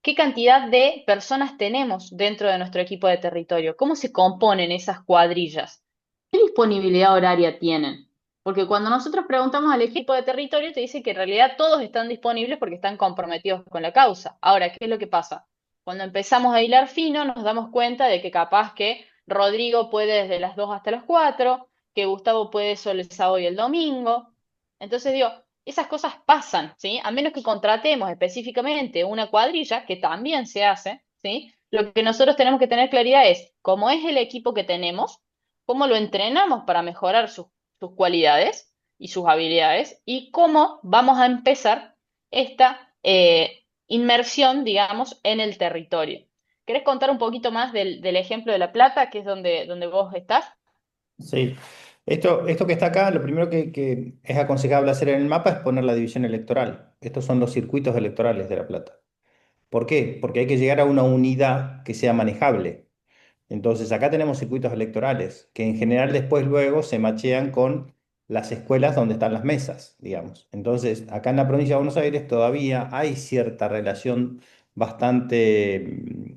¿Qué cantidad de personas tenemos dentro de nuestro equipo de territorio? ¿Cómo se componen esas cuadrillas? ¿Qué disponibilidad horaria tienen? Porque cuando nosotros preguntamos al equipo de territorio, te dice que en realidad todos están disponibles porque están comprometidos con la causa. Ahora, ¿qué es lo que pasa? Cuando empezamos a hilar fino, nos damos cuenta de que capaz que Rodrigo puede desde las 2 hasta las 4, que Gustavo puede solo el sábado y el domingo. Entonces digo, esas cosas pasan, ¿sí? A menos que contratemos específicamente una cuadrilla, que también se hace, ¿sí? Lo que nosotros tenemos que tener claridad es cómo es el equipo que tenemos, cómo lo entrenamos para mejorar sus cualidades y sus habilidades y cómo vamos a empezar esta inmersión, digamos, en el territorio. ¿Querés contar un poquito más del ejemplo de La Plata, que es donde vos estás? Sí. Esto que está acá, lo primero que es aconsejable hacer en el mapa es poner la división electoral. Estos son los circuitos electorales de La Plata. ¿Por qué? Porque hay que llegar a una unidad que sea manejable. Entonces, acá tenemos circuitos electorales que en general después luego se machean con las escuelas donde están las mesas, digamos. Entonces, acá en la provincia de Buenos Aires todavía hay cierta relación bastante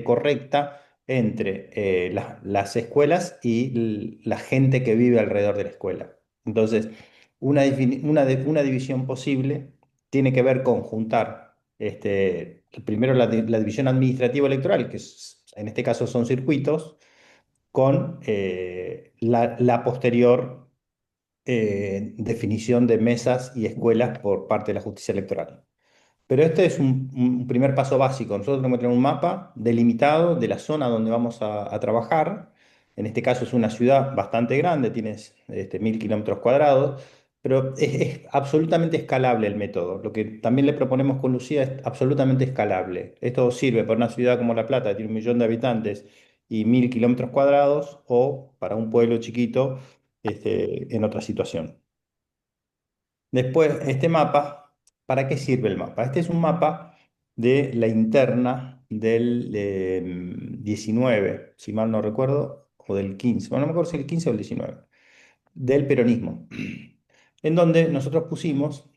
correcta entre las escuelas y la gente que vive alrededor de la escuela. Entonces, una división posible tiene que ver con juntar primero la división administrativa electoral, en este caso son circuitos, con la posterior definición de mesas y escuelas por parte de la justicia electoral. Pero este es un primer paso básico. Nosotros tenemos que tener un mapa delimitado de la zona donde vamos a trabajar. En este caso es una ciudad bastante grande, tienes 1000 kilómetros cuadrados, pero es absolutamente escalable el método. Lo que también le proponemos con Lucía es absolutamente escalable. Esto sirve para una ciudad como La Plata, que tiene 1 millón de habitantes y 1000 kilómetros cuadrados, o para un pueblo chiquito en otra situación. Después, este mapa, ¿para qué sirve el mapa? Este es un mapa de la interna del 19, si mal no recuerdo, o del 15, bueno, no me acuerdo si el 15 o el 19, del peronismo, en donde nosotros pusimos,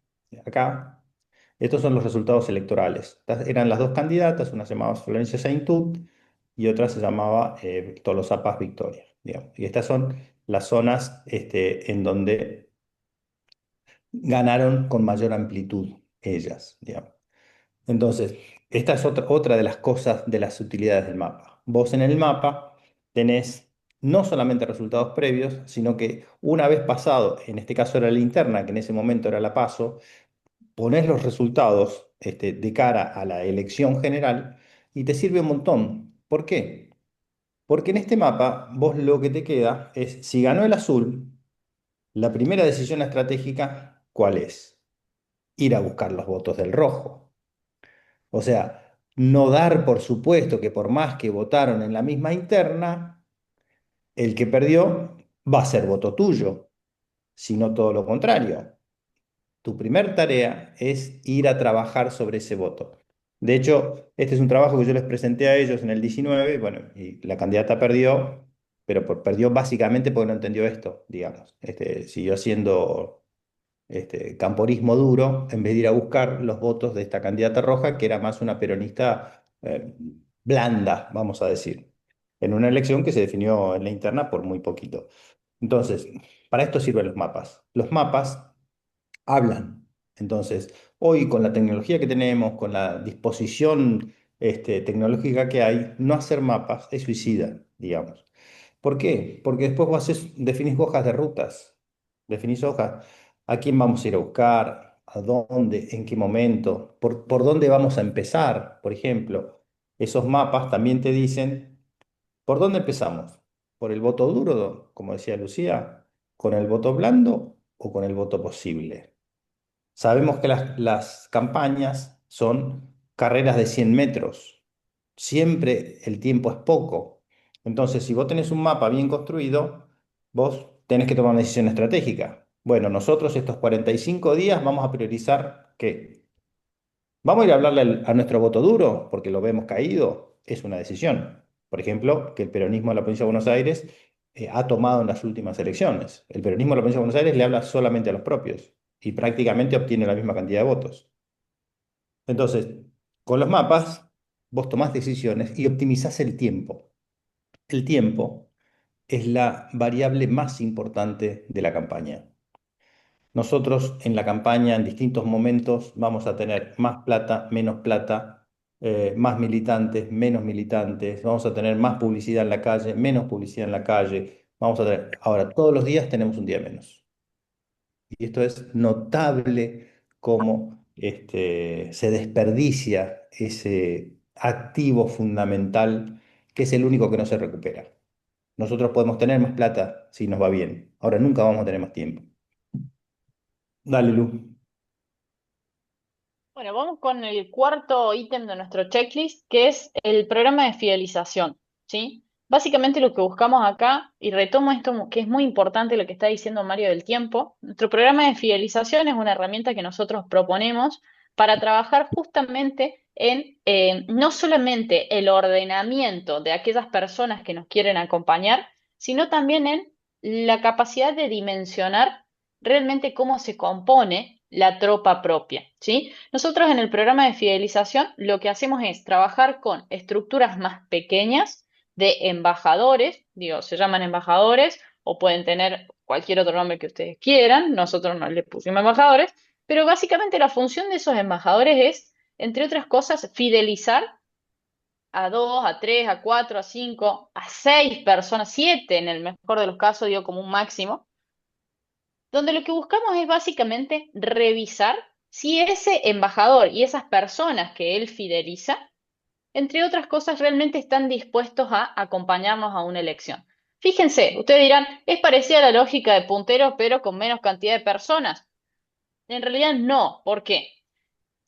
acá, estos son los resultados electorales. Estas eran las dos candidatas, una se llamaba Florencia Saintut y otra se llamaba Tolosa Paz Victoria, digamos. Y estas son las zonas en donde ganaron con mayor amplitud ellas, digamos. Entonces, esta es otra de las cosas, de las utilidades del mapa. Vos en el mapa tenés no solamente resultados previos, sino que una vez pasado, en este caso era la interna, que en ese momento era la PASO, ponés los resultados de cara a la elección general y te sirve un montón. ¿Por qué? Porque en este mapa vos lo que te queda es, si ganó el azul, la primera decisión estratégica, ¿cuál es? Ir a buscar los votos del rojo. O sea, no dar por supuesto que por más que votaron en la misma interna, el que perdió va a ser voto tuyo, sino todo lo contrario. Tu primer tarea es ir a trabajar sobre ese voto. De hecho, este es un trabajo que yo les presenté a ellos en el 19, bueno, y la candidata perdió, pero perdió básicamente porque no entendió esto, digamos. Siguió haciendo camporismo duro en vez de ir a buscar los votos de esta candidata roja, que era más una peronista blanda, vamos a decir, en una elección que se definió en la interna por muy poquito. Entonces, para esto sirven los mapas. Los mapas hablan. Entonces, hoy con la tecnología que tenemos, con la disposición tecnológica que hay, no hacer mapas es suicida, digamos. ¿Por qué? Porque después definís hojas de rutas, definís hojas, a quién vamos a ir a buscar, a dónde, en qué momento, por dónde vamos a empezar, por ejemplo. Esos mapas también te dicen, ¿por dónde empezamos? ¿Por el voto duro, como decía Lucía? ¿Con el voto blando o con el voto posible? Sabemos que las campañas son carreras de 100 metros. Siempre el tiempo es poco. Entonces, si vos tenés un mapa bien construido, vos tenés que tomar una decisión estratégica. Bueno, nosotros estos 45 días vamos a priorizar que vamos a ir a hablarle a nuestro voto duro porque lo vemos caído. Es una decisión. Por ejemplo, que el peronismo de la provincia de Buenos Aires ha tomado en las últimas elecciones. El peronismo de la provincia de Buenos Aires le habla solamente a los propios y prácticamente obtiene la misma cantidad de votos. Entonces, con los mapas, vos tomás decisiones y optimizás el tiempo. El tiempo es la variable más importante de la campaña. Nosotros en la campaña, en distintos momentos, vamos a tener más plata, más militantes, menos militantes, vamos a tener más publicidad en la calle, menos publicidad en la calle, vamos a tener, ahora todos los días tenemos un día menos. Y esto es notable cómo se desperdicia ese activo fundamental que es el único que no se recupera. Nosotros podemos tener más plata si nos va bien, ahora nunca vamos a tener más tiempo. Dale, Lu. Bueno, vamos con el cuarto ítem de nuestro checklist, que es el programa de fidelización, ¿sí? Básicamente lo que buscamos acá, y retomo esto que es muy importante lo que está diciendo Mario del tiempo, nuestro programa de fidelización es una herramienta que nosotros proponemos para trabajar justamente en no solamente el ordenamiento de aquellas personas que nos quieren acompañar, sino también en la capacidad de dimensionar realmente cómo se compone la tropa propia, ¿sí? Nosotros en el programa de fidelización lo que hacemos es trabajar con estructuras más pequeñas de embajadores, digo, se llaman embajadores o pueden tener cualquier otro nombre que ustedes quieran, nosotros no le pusimos embajadores, pero básicamente la función de esos embajadores es, entre otras cosas, fidelizar a dos, a tres, a cuatro, a cinco, a seis personas, siete en el mejor de los casos, digo como un máximo, donde lo que buscamos es básicamente revisar si ese embajador y esas personas que él fideliza, entre otras cosas, realmente están dispuestos a acompañarnos a una elección. Fíjense, ustedes dirán, es parecida a la lógica de punteros, pero con menos cantidad de personas. En realidad no. ¿Por qué?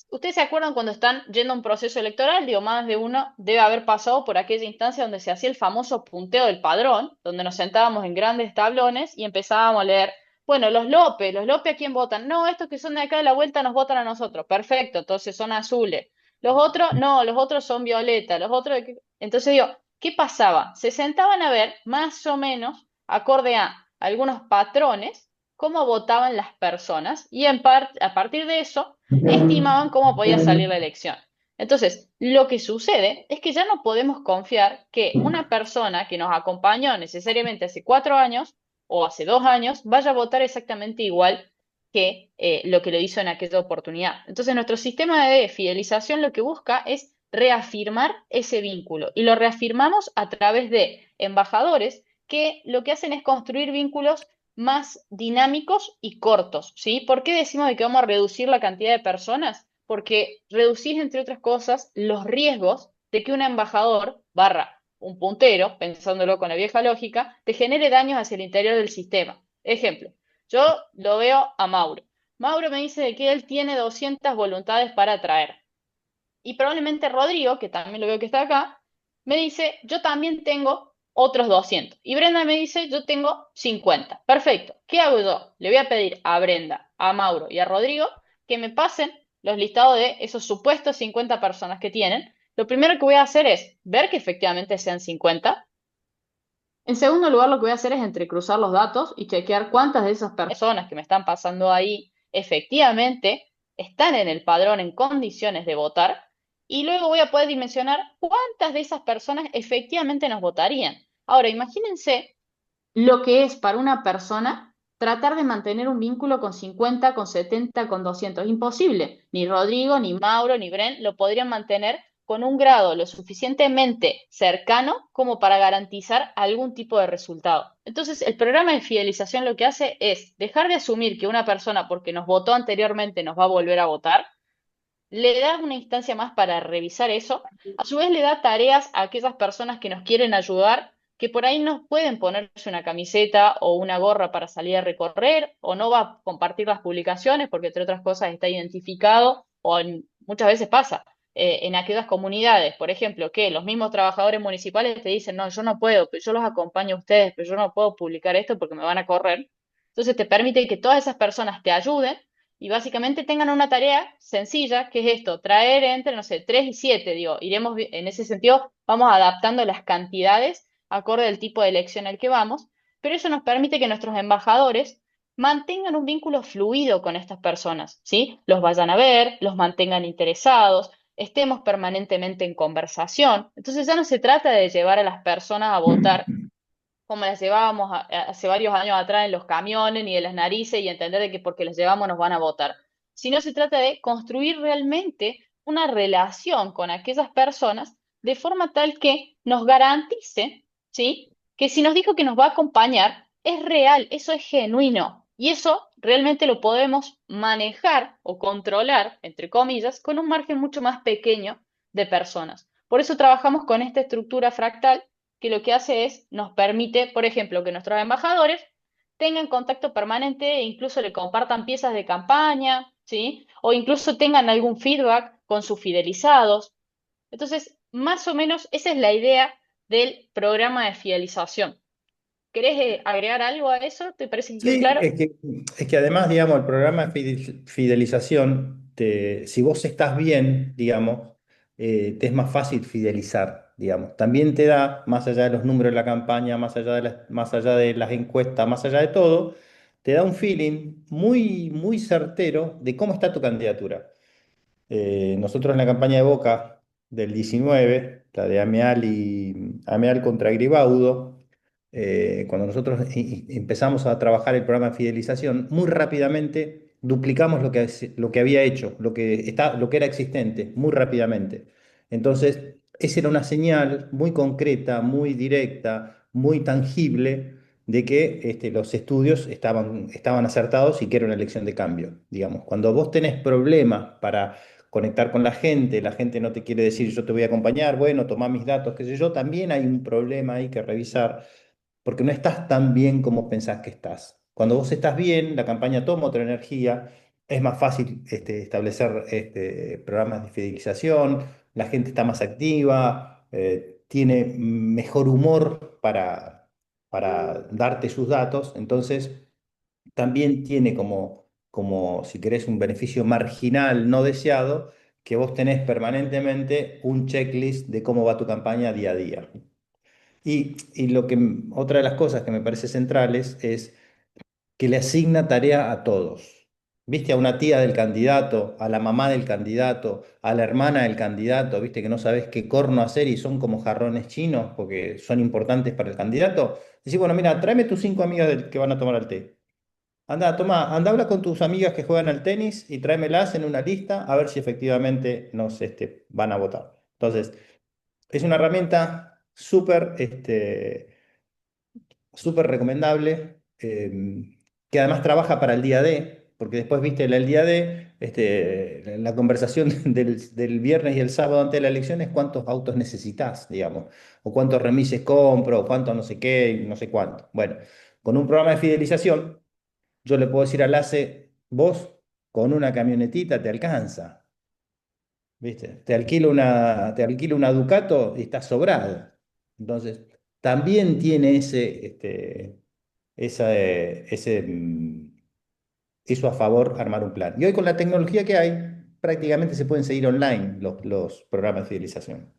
¿Ustedes se acuerdan cuando están yendo a un proceso electoral? Digo, más de uno debe haber pasado por aquella instancia donde se hacía el famoso punteo del padrón, donde nos sentábamos en grandes tablones y empezábamos a leer, bueno, los López, ¿a quién votan? No, estos que son de acá de la vuelta nos votan a nosotros. Perfecto, entonces son azules. Los otros, no, los otros son violetas. Los otros, entonces digo, ¿qué pasaba? Se sentaban a ver más o menos, acorde a algunos patrones, cómo votaban las personas y a partir de eso estimaban cómo podía salir la elección. Entonces, lo que sucede es que ya no podemos confiar que una persona que nos acompañó necesariamente hace 4 años o hace 2 años vaya a votar exactamente igual que lo que lo hizo en aquella oportunidad. Entonces, nuestro sistema de fidelización lo que busca es reafirmar ese vínculo y lo reafirmamos a través de embajadores que lo que hacen es construir vínculos más dinámicos y cortos, ¿sí? ¿Por qué decimos de que vamos a reducir la cantidad de personas? Porque reducís, entre otras cosas, los riesgos de que un embajador barra un puntero, pensándolo con la vieja lógica, te genere daños hacia el interior del sistema. Ejemplo, yo lo veo a Mauro. Mauro me dice de que él tiene 200 voluntades para atraer. Y probablemente Rodrigo, que también lo veo que está acá, me dice, yo también tengo otros 200. Y Brenda me dice, yo tengo 50. Perfecto. ¿Qué hago yo? Le voy a pedir a Brenda, a Mauro y a Rodrigo que me pasen los listados de esos supuestos 50 personas que tienen. Lo primero que voy a hacer es ver que efectivamente sean 50. En segundo lugar, lo que voy a hacer es entrecruzar los datos y chequear cuántas de esas personas que me están pasando ahí efectivamente están en el padrón en condiciones de votar. Y luego voy a poder dimensionar cuántas de esas personas efectivamente nos votarían. Ahora, imagínense lo que es para una persona tratar de mantener un vínculo con 50, con 70, con 200. Imposible. Ni Rodrigo, ni Mauro, ni Bren lo podrían mantener con un grado lo suficientemente cercano como para garantizar algún tipo de resultado. Entonces, el programa de fidelización lo que hace es dejar de asumir que una persona, porque nos votó anteriormente, nos va a volver a votar, le da una instancia más para revisar eso. A su vez le da tareas a aquellas personas que nos quieren ayudar, que por ahí no pueden ponerse una camiseta o una gorra para salir a recorrer, o no va a compartir las publicaciones porque entre otras cosas está identificado, o muchas veces pasa en aquellas comunidades, por ejemplo, que los mismos trabajadores municipales te dicen, no, yo no puedo, pero yo los acompaño a ustedes, pero yo no puedo publicar esto porque me van a correr. Entonces te permite que todas esas personas te ayuden y básicamente tengan una tarea sencilla, que es esto, traer entre, no sé, 3 y 7, digo, en ese sentido, vamos adaptando las cantidades acorde al tipo de elección al que vamos, pero eso nos permite que nuestros embajadores mantengan un vínculo fluido con estas personas, ¿sí? Los vayan a ver, los mantengan interesados, estemos permanentemente en conversación. Entonces ya no se trata de llevar a las personas a votar como las llevábamos hace varios años atrás en los camiones ni de las narices y entender de que porque las llevamos nos van a votar, sino se trata de construir realmente una relación con aquellas personas de forma tal que nos garantice, ¿sí? Que si nos dijo que nos va a acompañar, es real, eso es genuino. Y eso realmente lo podemos manejar o controlar, entre comillas, con un margen mucho más pequeño de personas. Por eso trabajamos con esta estructura fractal que lo que hace es, nos permite, por ejemplo, que nuestros embajadores tengan contacto permanente e incluso le compartan piezas de campaña, ¿sí? O incluso tengan algún feedback con sus fidelizados. Entonces, más o menos esa es la idea del programa de fidelización. ¿Querés agregar algo a eso? ¿Te parece que quedó Sí, claro? es que además, digamos, el programa de fidelización, si vos estás bien, digamos, te es más fácil fidelizar, digamos. También te da, más allá de los números de la campaña, más allá de las encuestas, más allá de todo, te da un feeling muy, muy certero de cómo está tu candidatura. Nosotros en la campaña de Boca del 19, la de Ameal contra Gribaudo, cuando nosotros empezamos a trabajar el programa de fidelización, muy rápidamente duplicamos lo que había hecho, lo que era existente, muy rápidamente. Entonces, esa era una señal muy concreta, muy directa, muy tangible de que los estudios estaban acertados y que era una elección de cambio, digamos. Cuando vos tenés problemas para conectar con la gente no te quiere decir yo te voy a acompañar, bueno, toma mis datos, qué sé yo, también hay un problema ahí que revisar, porque no estás tan bien como pensás que estás. Cuando vos estás bien, la campaña toma otra energía, es más fácil establecer programas de fidelización, la gente está más activa, tiene mejor humor para darte sus datos, entonces también tiene como, si querés, un beneficio marginal no deseado, que vos tenés permanentemente un checklist de cómo va tu campaña día a día. Y otra de las cosas que me parece centrales es que le asigna tarea a todos. ¿Viste? A una tía del candidato, a la mamá del candidato, a la hermana del candidato, ¿viste? Que no sabes qué corno hacer y son como jarrones chinos porque son importantes para el candidato. Decís, bueno, mira, tráeme tus 5 amigas que van a tomar el té. Anda, habla con tus amigas que juegan al tenis y tráemelas en una lista a ver si efectivamente nos van a votar. Entonces, es una herramienta súper recomendable, que además trabaja para el día D, porque después viste el día D, la conversación del viernes y el sábado antes de la elección es cuántos autos necesitas, digamos, o cuántos remises compro, o cuánto no sé qué, y no sé cuánto. Bueno, con un programa de fidelización yo le puedo decir al ACE, vos con una camionetita te alcanza, ¿viste? Te alquilo una Ducato y estás sobrada. Entonces, también tiene eso a favor armar un plan. Y hoy con la tecnología que hay, prácticamente se pueden seguir online los programas de fidelización.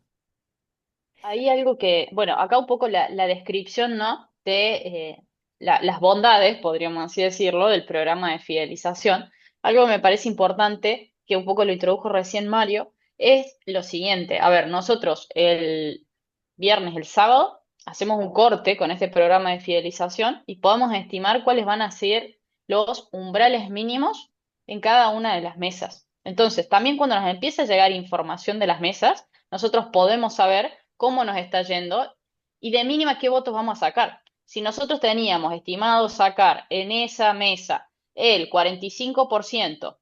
Hay algo que, bueno, acá un poco la descripción, ¿no? De las bondades, podríamos así decirlo, del programa de fidelización. Algo que me parece importante, que un poco lo introdujo recién Mario, es lo siguiente. A ver, nosotros el viernes, el sábado, hacemos un corte con este programa de fidelización y podemos estimar cuáles van a ser los umbrales mínimos en cada una de las mesas. Entonces, también cuando nos empieza a llegar información de las mesas, nosotros podemos saber cómo nos está yendo y de mínima qué votos vamos a sacar. Si nosotros teníamos estimado sacar en esa mesa el 45%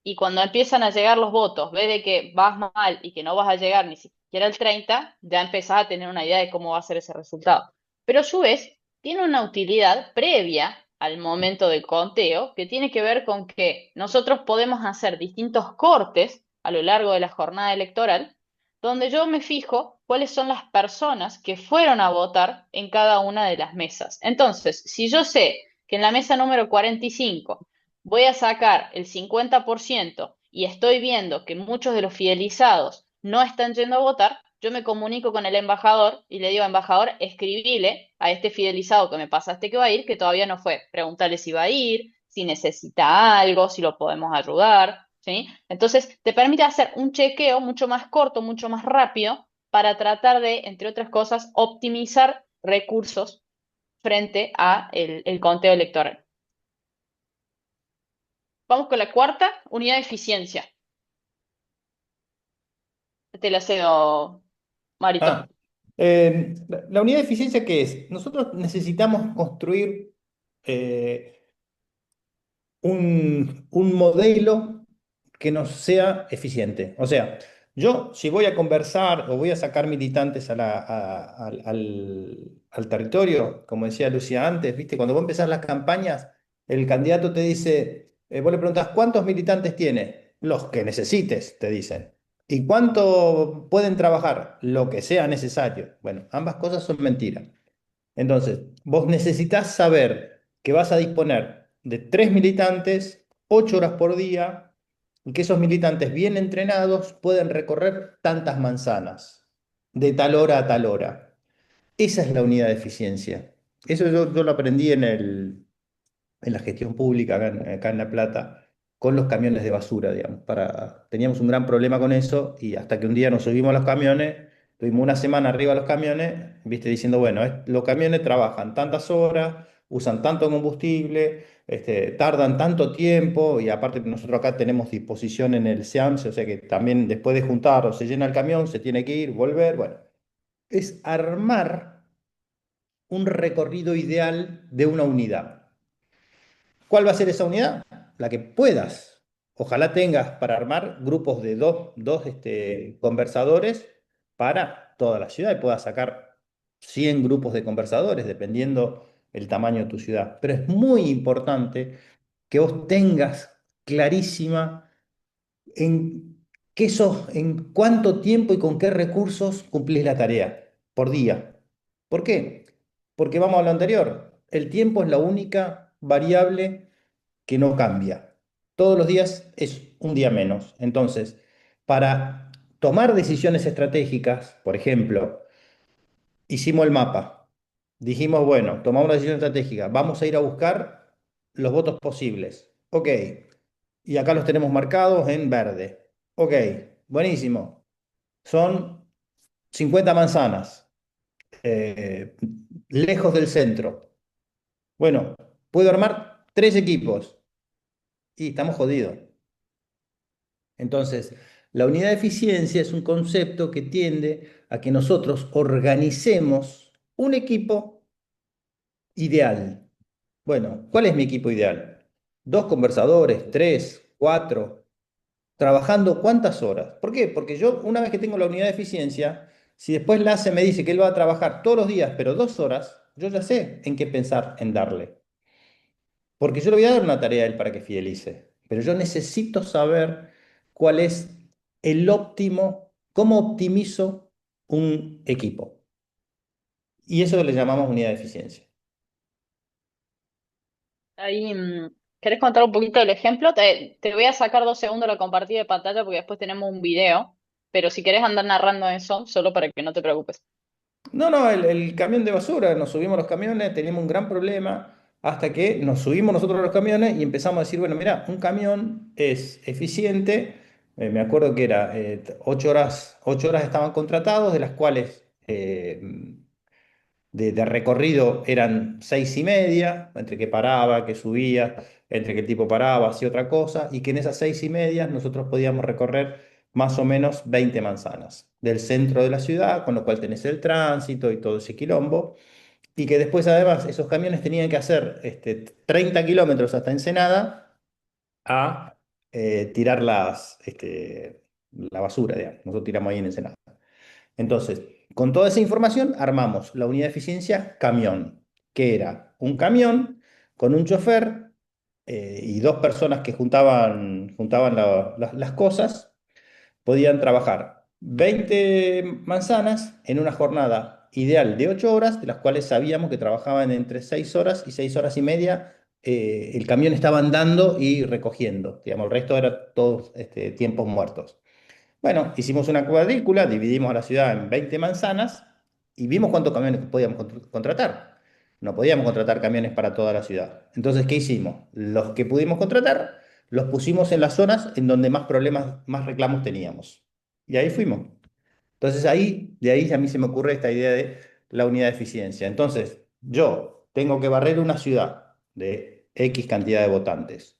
y cuando empiezan a llegar los votos, ves de que vas mal y que no vas a llegar ni siquiera al 30, ya empezás a tener una idea de cómo va a ser ese resultado. Pero a su vez, tiene una utilidad previa al momento del conteo que tiene que ver con que nosotros podemos hacer distintos cortes a lo largo de la jornada electoral, donde yo me fijo cuáles son las personas que fueron a votar en cada una de las mesas. Entonces, si yo sé que en la mesa número 45 voy a sacar el 50% y estoy viendo que muchos de los fidelizados no están yendo a votar, yo me comunico con el embajador y le digo, embajador, escribile a este fidelizado que me pasaste que va a ir, que todavía no fue. Preguntarle si va a ir, si necesita algo, si lo podemos ayudar, ¿sí? Entonces, te permite hacer un chequeo mucho más corto, mucho más rápido, para tratar de, entre otras cosas, optimizar recursos frente a el conteo electoral. Vamos con la cuarta, unidad de eficiencia. Te la cedo, Ah, Marito. la unidad de eficiencia, ¿qué es? Nosotros necesitamos construir un modelo que nos sea eficiente. O sea, yo si voy a conversar o voy a sacar militantes al territorio, como decía Lucía antes, ¿viste? Cuando vos empezás las campañas, el candidato te dice, vos le preguntás, ¿cuántos militantes tiene? Los que necesites, te dicen. ¿Y cuánto pueden trabajar? Lo que sea necesario. Bueno, ambas cosas son mentiras. Entonces, vos necesitas saber que vas a disponer de 3 militantes, 8 horas por día, y que esos militantes bien entrenados pueden recorrer tantas manzanas, de tal hora a tal hora. Esa es la unidad de eficiencia. Eso yo lo aprendí en la gestión pública acá en La Plata, con los camiones de basura, digamos. Teníamos un gran problema con eso y hasta que un día nos subimos a los camiones, tuvimos una semana arriba de los camiones, viste, diciendo, bueno, los camiones trabajan tantas horas, usan tanto combustible, tardan tanto tiempo y aparte nosotros acá tenemos disposición en el SEAMS, o sea que también después de juntar o se llena el camión, se tiene que ir, volver, bueno, es armar un recorrido ideal de una unidad. ¿Cuál va a ser esa unidad? La que puedas. Ojalá tengas para armar grupos de dos conversadores para toda la ciudad y puedas sacar 100 grupos de conversadores, dependiendo el tamaño de tu ciudad. Pero es muy importante que vos tengas clarísima en cuánto tiempo y con qué recursos cumplís la tarea por día. ¿Por qué? Porque vamos a lo anterior. El tiempo es la única variable que no cambia. Todos los días es un día menos. Entonces, para tomar decisiones estratégicas, por ejemplo, hicimos el mapa. Dijimos, bueno, tomamos una decisión estratégica. Vamos a ir a buscar los votos posibles. Ok. Y acá los tenemos marcados en verde. Ok, buenísimo. Son 50 manzanas, eh, lejos del centro. Bueno, puedo armar 3 equipos y estamos jodidos. Entonces, la unidad de eficiencia es un concepto que tiende a que nosotros organicemos un equipo ideal. Bueno, ¿cuál es mi equipo ideal? 2 conversadores, 3, 4, trabajando cuántas horas. ¿Por qué? Porque yo, una vez que tengo la unidad de eficiencia, si después la ACE me dice que él va a trabajar todos los días, pero 2 horas, yo ya sé en qué pensar en darle. Porque yo le voy a dar una tarea a él para que fidelice, pero yo necesito saber cuál es el óptimo, cómo optimizo un equipo. Y eso le llamamos unidad de eficiencia. Ahí, ¿querés contar un poquito del ejemplo? Te voy a sacar 2 segundos la compartida de pantalla porque después tenemos un video, pero si querés andar narrando eso, solo para que no te preocupes. No, no, el camión de basura, nos subimos a los camiones, teníamos un gran problema hasta que nos subimos nosotros a los camiones y empezamos a decir, bueno, mira, un camión es eficiente, me acuerdo que era 8 horas, 8 horas estaban contratados, de las cuales de recorrido eran 6:30, entre que paraba, que subía, entre que el tipo paraba, hacía otra cosa, y que en esas 6:30 nosotros podíamos recorrer más o menos 20 manzanas del centro de la ciudad, con lo cual tenés el tránsito y todo ese quilombo, y que después además esos camiones tenían que hacer 30 kilómetros hasta Ensenada a tirar la basura, digamos. Nosotros tiramos ahí en Ensenada. Entonces, con toda esa información armamos la unidad de eficiencia camión, que era un camión con un chofer y 2 personas que juntaban las cosas, podían trabajar 20 manzanas en una jornada ideal de 8 horas, de las cuales sabíamos que trabajaban entre 6 horas y 6 horas y media. El camión estaba andando y recogiendo, digamos, el resto era todos tiempos muertos. Bueno, hicimos una cuadrícula, dividimos a la ciudad en 20 manzanas y vimos cuántos camiones podíamos contratar. No podíamos contratar camiones para toda la ciudad. Entonces, ¿qué hicimos? Los que pudimos contratar, los pusimos en las zonas en donde más problemas, más reclamos teníamos. Y ahí fuimos. Entonces, de ahí a mí se me ocurre esta idea de la unidad de eficiencia. Entonces, yo tengo que barrer una ciudad de X cantidad de votantes,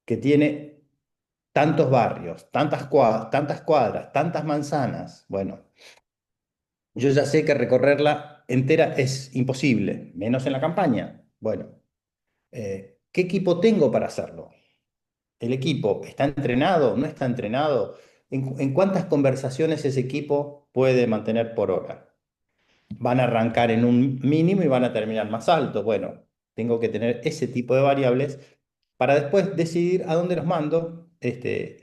que tiene tantos barrios, tantas cuadras, tantas manzanas. Bueno, yo ya sé que recorrerla entera es imposible, menos en la campaña. Bueno, ¿qué equipo tengo para hacerlo? ¿El equipo está entrenado? ¿No está entrenado? ¿En cuántas conversaciones ese equipo puede mantener por hora? ¿Van a arrancar en un mínimo y van a terminar más alto? Bueno, tengo que tener ese tipo de variables para después decidir a dónde los mando,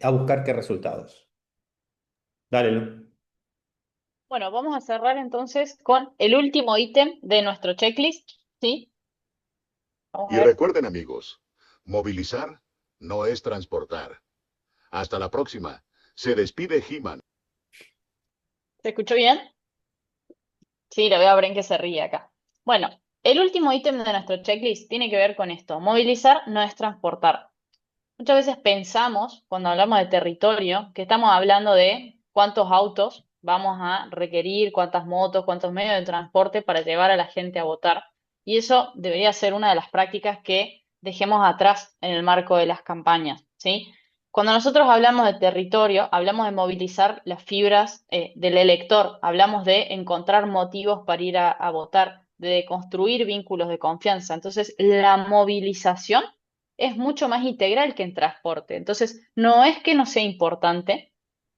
a buscar qué resultados. Dale, Lu. Bueno, vamos a cerrar entonces con el último ítem de nuestro checklist, ¿sí? Vamos a Y ver. recuerden, amigos, movilizar no es transportar. Hasta la próxima. Se despide He-Man. ¿Se escuchó bien? Sí, lo veo a Bren que se ríe acá. Bueno, el último ítem de nuestro checklist tiene que ver con esto. Movilizar no es transportar. Muchas veces pensamos, cuando hablamos de territorio, que estamos hablando de cuántos autos vamos a requerir, cuántas motos, cuántos medios de transporte para llevar a la gente a votar. Y eso debería ser una de las prácticas que dejemos atrás en el marco de las campañas, ¿sí? Cuando nosotros hablamos de territorio, hablamos de movilizar las fibras del elector, hablamos de encontrar motivos para ir a votar, de construir vínculos de confianza. Entonces, la movilización es mucho más integral que en transporte. Entonces, no es que no sea importante,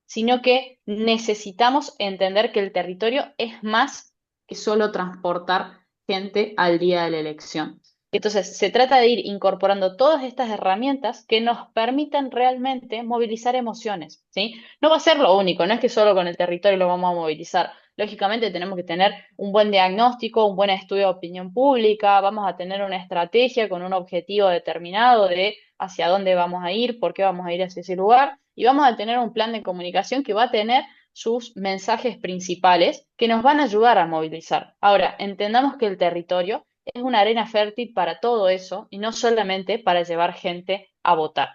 sino que necesitamos entender que el territorio es más que solo transportar gente al día de la elección. Entonces, se trata de ir incorporando todas estas herramientas que nos permitan realmente movilizar emociones, ¿sí? No va a ser lo único, no es que solo con el territorio lo vamos a movilizar. Lógicamente tenemos que tener un buen diagnóstico, un buen estudio de opinión pública, vamos a tener una estrategia con un objetivo determinado de hacia dónde vamos a ir, por qué vamos a ir hacia ese lugar, y vamos a tener un plan de comunicación que va a tener sus mensajes principales que nos van a ayudar a movilizar. Ahora, entendamos que el territorio es una arena fértil para todo eso y no solamente para llevar gente a votar,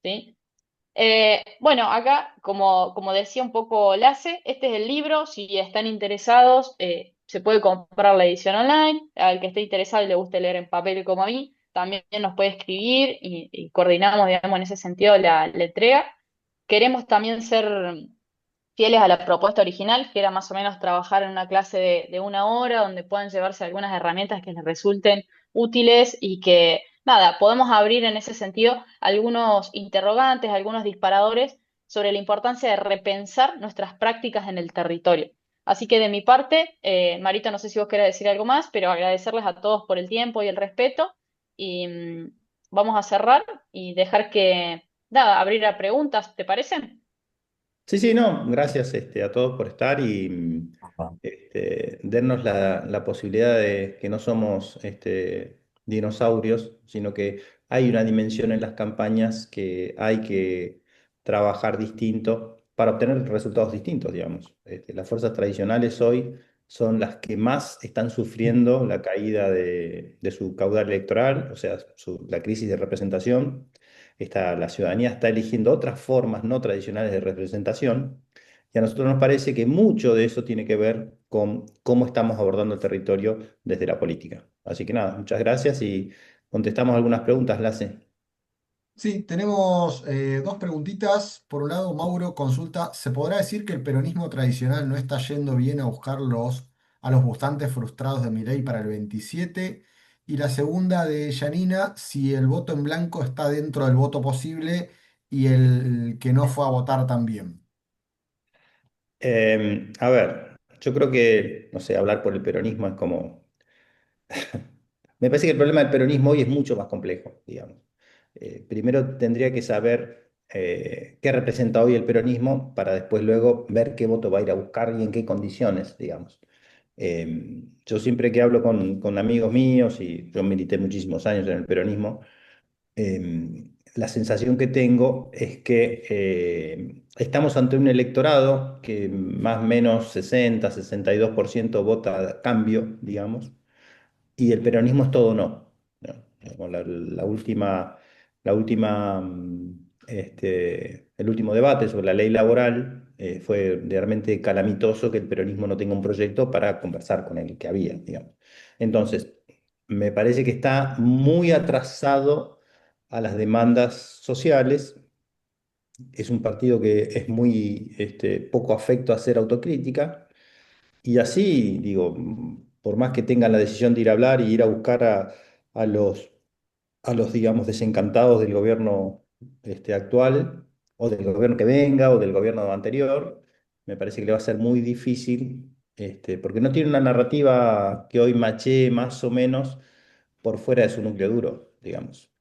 ¿sí? Bueno, acá, como decía un poco Lace, este es el libro. Si están interesados, se puede comprar la edición online. Al que esté interesado y le guste leer en papel como a mí, también nos puede escribir y coordinamos, digamos, en ese sentido la entrega. Queremos también ser fieles a la propuesta original, que era más o menos trabajar en una clase de una hora donde puedan llevarse algunas herramientas que les resulten útiles y que, nada, podemos abrir en ese sentido algunos interrogantes, algunos disparadores sobre la importancia de repensar nuestras prácticas en el territorio. Así que de mi parte, Marito, no sé si vos querés decir algo más, pero agradecerles a todos por el tiempo y el respeto y vamos a cerrar y dejar que, nada, abrir a preguntas, ¿te parece? Sí, sí, no, gracias a todos por estar y darnos la posibilidad de que no somos dinosaurios, sino que hay una dimensión en las campañas que hay que trabajar distinto para obtener resultados distintos, digamos. Las fuerzas tradicionales hoy son las que más están sufriendo la caída de su caudal electoral, o sea, la crisis de representación. La ciudadanía está eligiendo otras formas no tradicionales de representación y a nosotros nos parece que mucho de eso tiene que ver con cómo estamos abordando el territorio desde la política. Así que nada, muchas gracias y contestamos algunas preguntas, Lace. Sí, tenemos dos preguntitas. Por un lado, Mauro consulta, ¿se podrá decir que el peronismo tradicional no está yendo bien a buscar a los votantes frustrados de Milei para el 27? Y la segunda de Yanina, si el voto en blanco está dentro del voto posible y el que no fue a votar también. A ver, yo creo que, no sé, hablar por el peronismo es como me parece que el problema del peronismo hoy es mucho más complejo, digamos. Primero tendría que saber qué representa hoy el peronismo para después luego ver qué voto va a ir a buscar y en qué condiciones, digamos. Yo siempre que hablo con amigos míos, y yo milité muchísimos años en el peronismo, la sensación que tengo es que estamos ante un electorado que más o menos 60, 62% vota a cambio, digamos, y el peronismo es todo no. ¿No? Como el último debate sobre la ley laboral fue realmente calamitoso que el peronismo no tenga un proyecto para conversar con el que había, digamos. Entonces, me parece que está muy atrasado a las demandas sociales. Es un partido que es muy poco afecto a hacer autocrítica. Y así, digo, por más que tengan la decisión de ir a hablar y ir a buscar a los, digamos, desencantados del gobierno actual, o del gobierno que venga, o del gobierno anterior, me parece que le va a ser muy difícil, porque no tiene una narrativa que hoy machee más o menos por fuera de su núcleo duro, digamos.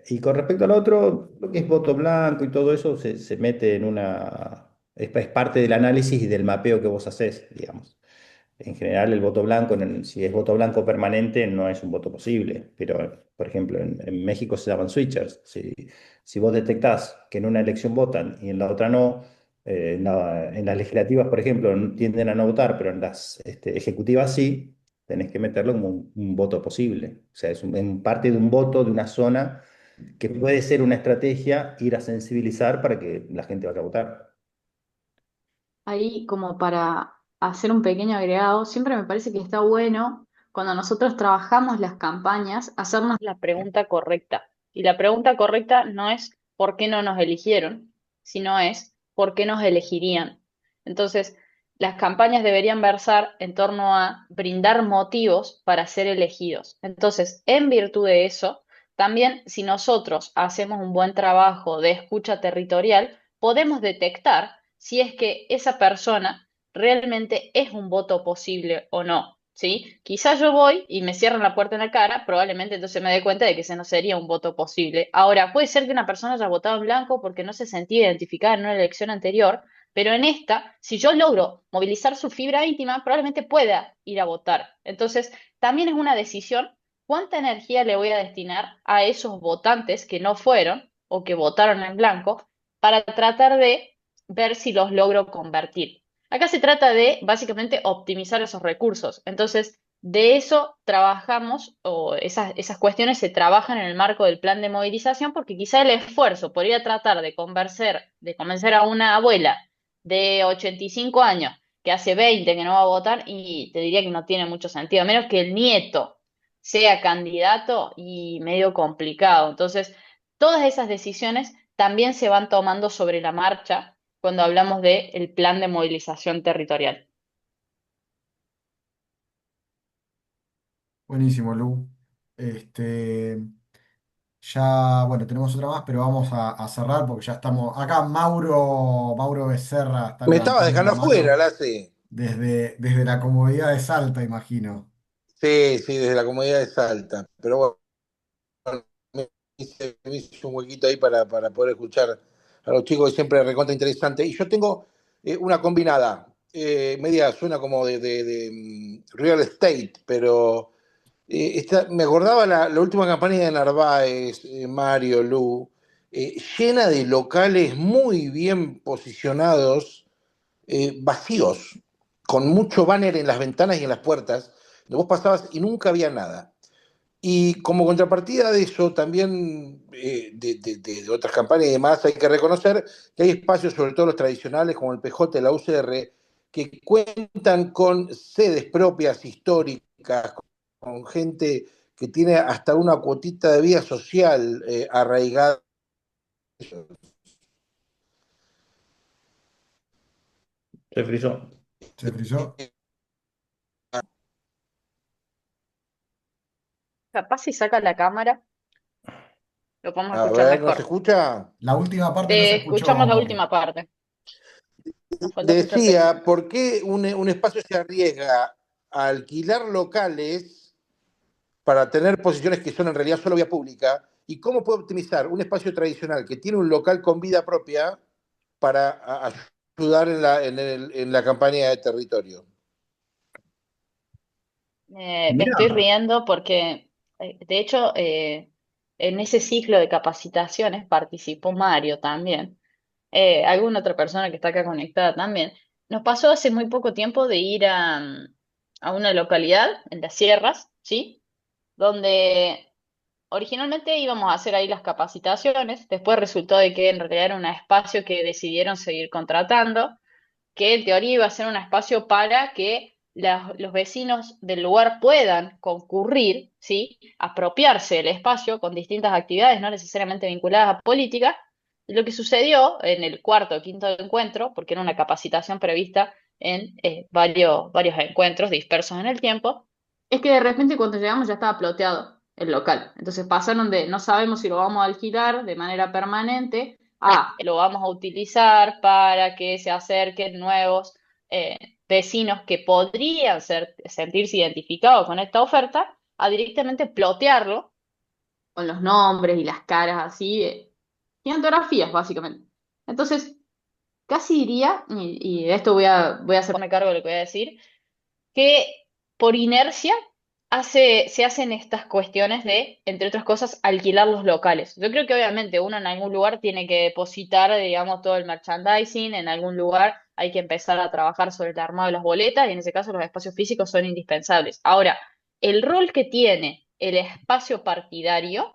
Y con respecto al otro, lo que es voto blanco y todo eso se mete en una... es parte del análisis y del mapeo que vos hacés, digamos. En general, el voto blanco, si es voto blanco permanente, no es un voto posible. Pero, por ejemplo, en México se llaman switchers. Si vos detectás que en una elección votan y en la otra no, en las legislativas, por ejemplo, tienden a no votar, pero en las ejecutivas sí, tenés que meterlo como un voto posible. O sea, en parte de un voto de una zona que puede ser una estrategia ir a sensibilizar para que la gente vaya a votar. Ahí, como para hacer un pequeño agregado, siempre me parece que está bueno cuando nosotros trabajamos las campañas, hacernos la pregunta correcta. Y la pregunta correcta no es ¿por qué no nos eligieron?, sino es ¿por qué nos elegirían? Entonces, las campañas deberían versar en torno a brindar motivos para ser elegidos. Entonces, en virtud de eso, también si nosotros hacemos un buen trabajo de escucha territorial, podemos detectar si es que esa persona realmente es un voto posible o no, ¿sí? Quizás yo voy y me cierran la puerta en la cara, probablemente entonces me dé cuenta de que ese no sería un voto posible. Ahora, puede ser que una persona haya votado en blanco porque no se sentía identificada en una elección anterior, pero en esta, si yo logro movilizar su fibra íntima, probablemente pueda ir a votar. Entonces, también es una decisión cuánta energía le voy a destinar a esos votantes que no fueron o que votaron en blanco para tratar de ver si los logro convertir. Acá se trata de básicamente optimizar esos recursos. Entonces, de eso trabajamos, o esas cuestiones se trabajan en el marco del plan de movilización, porque quizá el esfuerzo por ir a tratar de convencer a una abuela de 85 años que hace 20 que no va a votar, y te diría que no tiene mucho sentido, a menos que el nieto sea candidato y medio complicado. Entonces, todas esas decisiones también se van tomando sobre la marcha cuando hablamos del plan de movilización territorial. Buenísimo, Lu. Este, ya, bueno, tenemos otra más, pero vamos a cerrar porque ya estamos. Acá Mauro Becerra está Me estabas levantando dejando la afuera, mano Lasse. desde la comodidad de Salta, imagino. Sí, sí, desde la comunidad de Salta. Pero bueno, me hice un huequito ahí para poder escuchar a los chicos, que siempre recontra interesante. Y yo tengo una combinada. Media suena como de real estate, pero me acordaba la última campaña de Narváez, Mario, Lu, llena de locales muy bien posicionados, vacíos, con mucho banner en las ventanas y en las puertas, donde vos pasabas y nunca había nada. Y como contrapartida de eso, también de otras campañas y demás, hay que reconocer que hay espacios, sobre todo los tradicionales, como el PJ, la UCR, que cuentan con sedes propias, históricas, con gente que tiene hasta una cuotita de vida social arraigada. Se frizó. ¿Se frizó? Capaz si saca la cámara, lo podemos A escuchar ver, ¿no se mejor. escucha? La última parte no se Te escuchamos la escuchó. última parte. Nos falta escucharte bien. Decía, ¿por qué un espacio se arriesga a alquilar locales para tener posiciones que son en realidad solo vía pública? ¿Y cómo puede optimizar un espacio tradicional que tiene un local con vida propia para ayudar en la campaña de territorio? Me estoy Mirá, riendo porque, de hecho, en ese ciclo de capacitaciones participó Mario también, alguna otra persona que está acá conectada también. Nos pasó hace muy poco tiempo de ir a una localidad en las sierras, ¿sí? Donde originalmente íbamos a hacer ahí las capacitaciones, después resultó de que en realidad era un espacio que decidieron seguir contratando, que en teoría iba a ser un espacio para que los vecinos del lugar puedan concurrir, ¿sí? Apropiarse del espacio con distintas actividades, no necesariamente vinculadas a política. Lo que sucedió en el cuarto o quinto encuentro, porque era una capacitación prevista en varios encuentros dispersos en el tiempo, es que de repente cuando llegamos ya estaba ploteado el local. Entonces pasaron de no sabemos si lo vamos a alquilar de manera permanente a lo vamos a utilizar para que se acerquen nuevos vecinos que podrían sentirse identificados con esta oferta, a directamente plotearlo con los nombres y las caras así, gigantografías básicamente. Entonces, casi diría, y de esto voy a hacerme cargo de lo que voy a decir, que por inercia se hacen estas cuestiones de, entre otras cosas, alquilar los locales. Yo creo que obviamente uno en algún lugar tiene que depositar, digamos, todo el merchandising, en algún lugar hay que empezar a trabajar sobre el armado de las boletas y en ese caso los espacios físicos son indispensables. Ahora, el rol que tiene el espacio partidario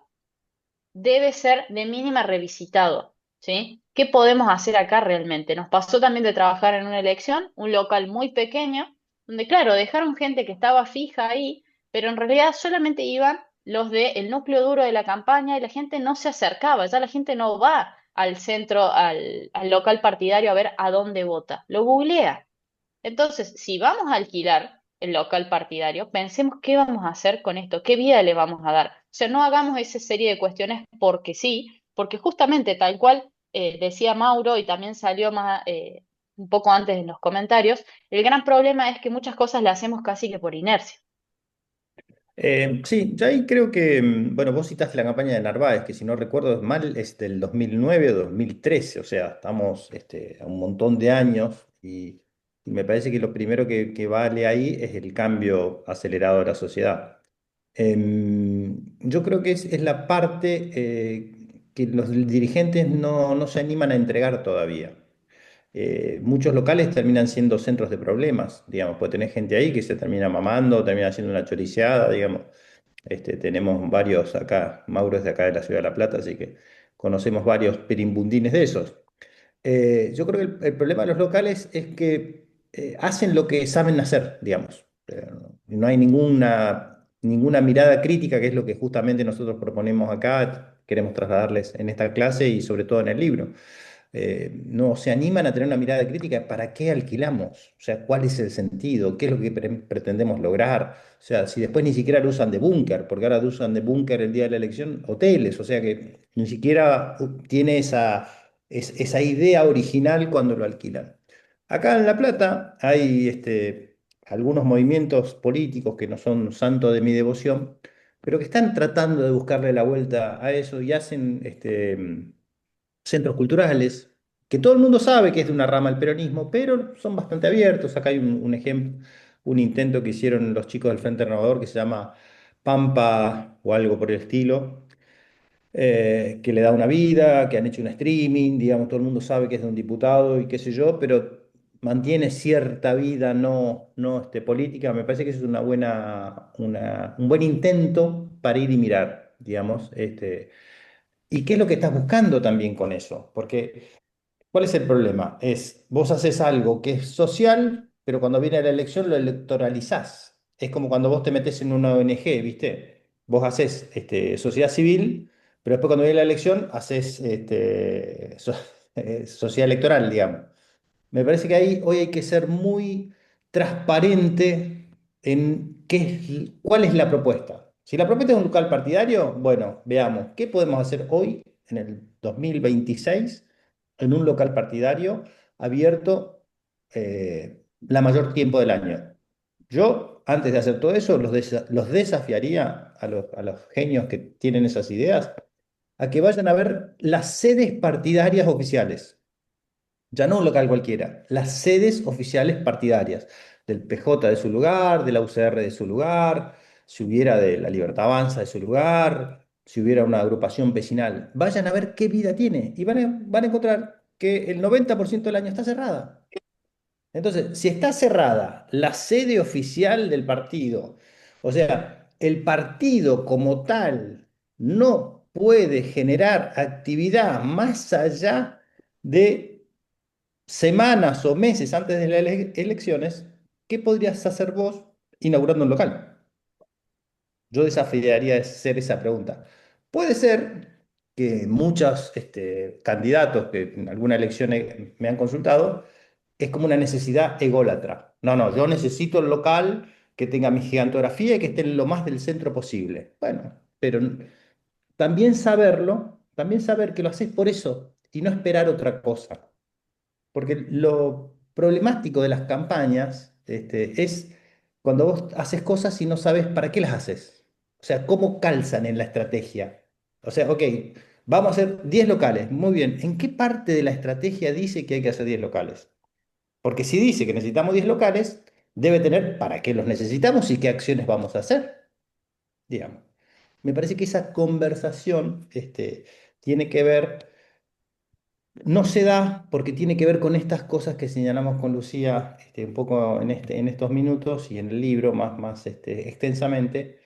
debe ser de mínima revisitado, ¿sí? ¿Qué podemos hacer acá realmente? Nos pasó también de trabajar en una elección, un local muy pequeño, donde, claro, dejaron gente que estaba fija ahí, pero en realidad solamente iban los del núcleo duro de la campaña y la gente no se acercaba, ya la gente no va al centro, al local partidario a ver a dónde vota, lo googlea. Entonces, si vamos a alquilar el local partidario, pensemos qué vamos a hacer con esto, qué vida le vamos a dar. O sea, no hagamos esa serie de cuestiones porque sí, porque justamente tal cual decía Mauro y también salió más un poco antes en los comentarios, el gran problema es que muchas cosas las hacemos casi que por inercia. Sí, yo ahí creo que, bueno, vos citaste la campaña de Narváez, que si no recuerdo mal es del 2009 o 2013, o sea, estamos a un montón de años y me parece que lo primero que vale ahí es el cambio acelerado de la sociedad. Yo creo que es la parte que los dirigentes no se animan a entregar todavía. Muchos locales terminan siendo centros de problemas, digamos, pues tenés gente ahí que se termina mamando, termina haciendo una choriceada, digamos. Tenemos varios acá, Mauro es de acá de la Ciudad de La Plata, así que conocemos varios perimbundines de esos. Yo creo que el problema de los locales es que hacen lo que saben hacer, digamos. No hay ninguna mirada crítica, que es lo que justamente nosotros proponemos acá, queremos trasladarles en esta clase y sobre todo en el libro. No se animan a tener una mirada crítica. ¿Para qué alquilamos? O sea, ¿cuál es el sentido? ¿Qué es lo que pretendemos lograr? O sea, si después ni siquiera lo usan de búnker, porque ahora usan de búnker el día de la elección hoteles, o sea que ni siquiera tiene esa idea original cuando lo alquilan. Acá en La Plata hay algunos movimientos políticos que no son santo de mi devoción, pero que están tratando de buscarle la vuelta a eso y hacen centros culturales, que todo el mundo sabe que es de una rama del peronismo, pero son bastante abiertos. Acá hay un ejemplo, un intento que hicieron los chicos del Frente Renovador que se llama Pampa o algo por el estilo, que le da una vida, que han hecho un streaming, digamos, todo el mundo sabe que es de un diputado y qué sé yo, pero mantiene cierta vida no política. Me parece que eso es un buen intento para ir y mirar, digamos. ¿Y qué es lo que estás buscando también con eso? Porque, ¿cuál es el problema? Vos haces algo que es social, pero cuando viene la elección lo electoralizás. Es como cuando vos te metés en una ONG, ¿viste? Vos haces sociedad civil, pero después cuando viene la elección haces sociedad electoral, digamos. Me parece que ahí hoy hay que ser muy transparente en cuál es la propuesta. Si la propuesta es un local partidario, bueno, veamos, ¿qué podemos hacer hoy, en el 2026, en un local partidario abierto la mayor tiempo del año? Yo, antes de hacer todo eso, los desafiaría a los genios que tienen esas ideas a que vayan a ver las sedes partidarias oficiales. Ya no un local cualquiera, las sedes oficiales partidarias, del PJ de su lugar, de la UCR de su lugar, si hubiera de la Libertad Avanza de su lugar, si hubiera una agrupación vecinal. Vayan a ver qué vida tiene y van a encontrar que el 90% del año está cerrada. Entonces, si está cerrada la sede oficial del partido, o sea, el partido como tal no puede generar actividad más allá de semanas o meses antes de las elecciones, ¿qué podrías hacer vos inaugurando un local? Yo desafiaría a hacer esa pregunta. Puede ser que muchos candidatos que en alguna elección me han consultado, es como una necesidad ególatra. No, no, yo necesito el local que tenga mi gigantografía y que esté en lo más del centro posible. Bueno, pero también saberlo, también saber que lo haces por eso y no esperar otra cosa. Porque lo problemático de las campañas, es cuando vos haces cosas y no sabes para qué las haces. O sea, cómo calzan en la estrategia. O sea, ok, vamos a hacer 10 locales. Muy bien. ¿En qué parte de la estrategia dice que hay que hacer 10 locales? Porque si dice que necesitamos 10 locales, debe tener para qué los necesitamos y qué acciones vamos a hacer, digamos. Me parece que esa conversación, tiene que ver, no se da porque tiene que ver con estas cosas que señalamos con Lucía, un poco en estos minutos y en el libro más extensamente,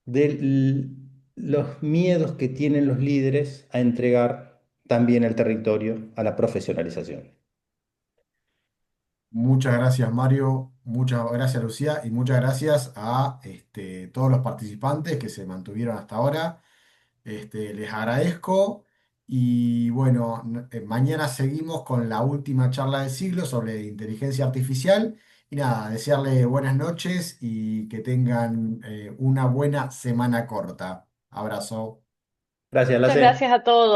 de los miedos que tienen los líderes a entregar también el territorio a la profesionalización. Muchas gracias, Mario. Muchas gracias, Lucía. Y muchas gracias a todos los participantes que se mantuvieron hasta ahora. Les agradezco. Y bueno, mañana seguimos con la última charla del siglo sobre inteligencia artificial. Y nada, desearle buenas noches y que tengan una buena semana corta. Abrazo. Gracias, Muchas Lace. gracias a todos.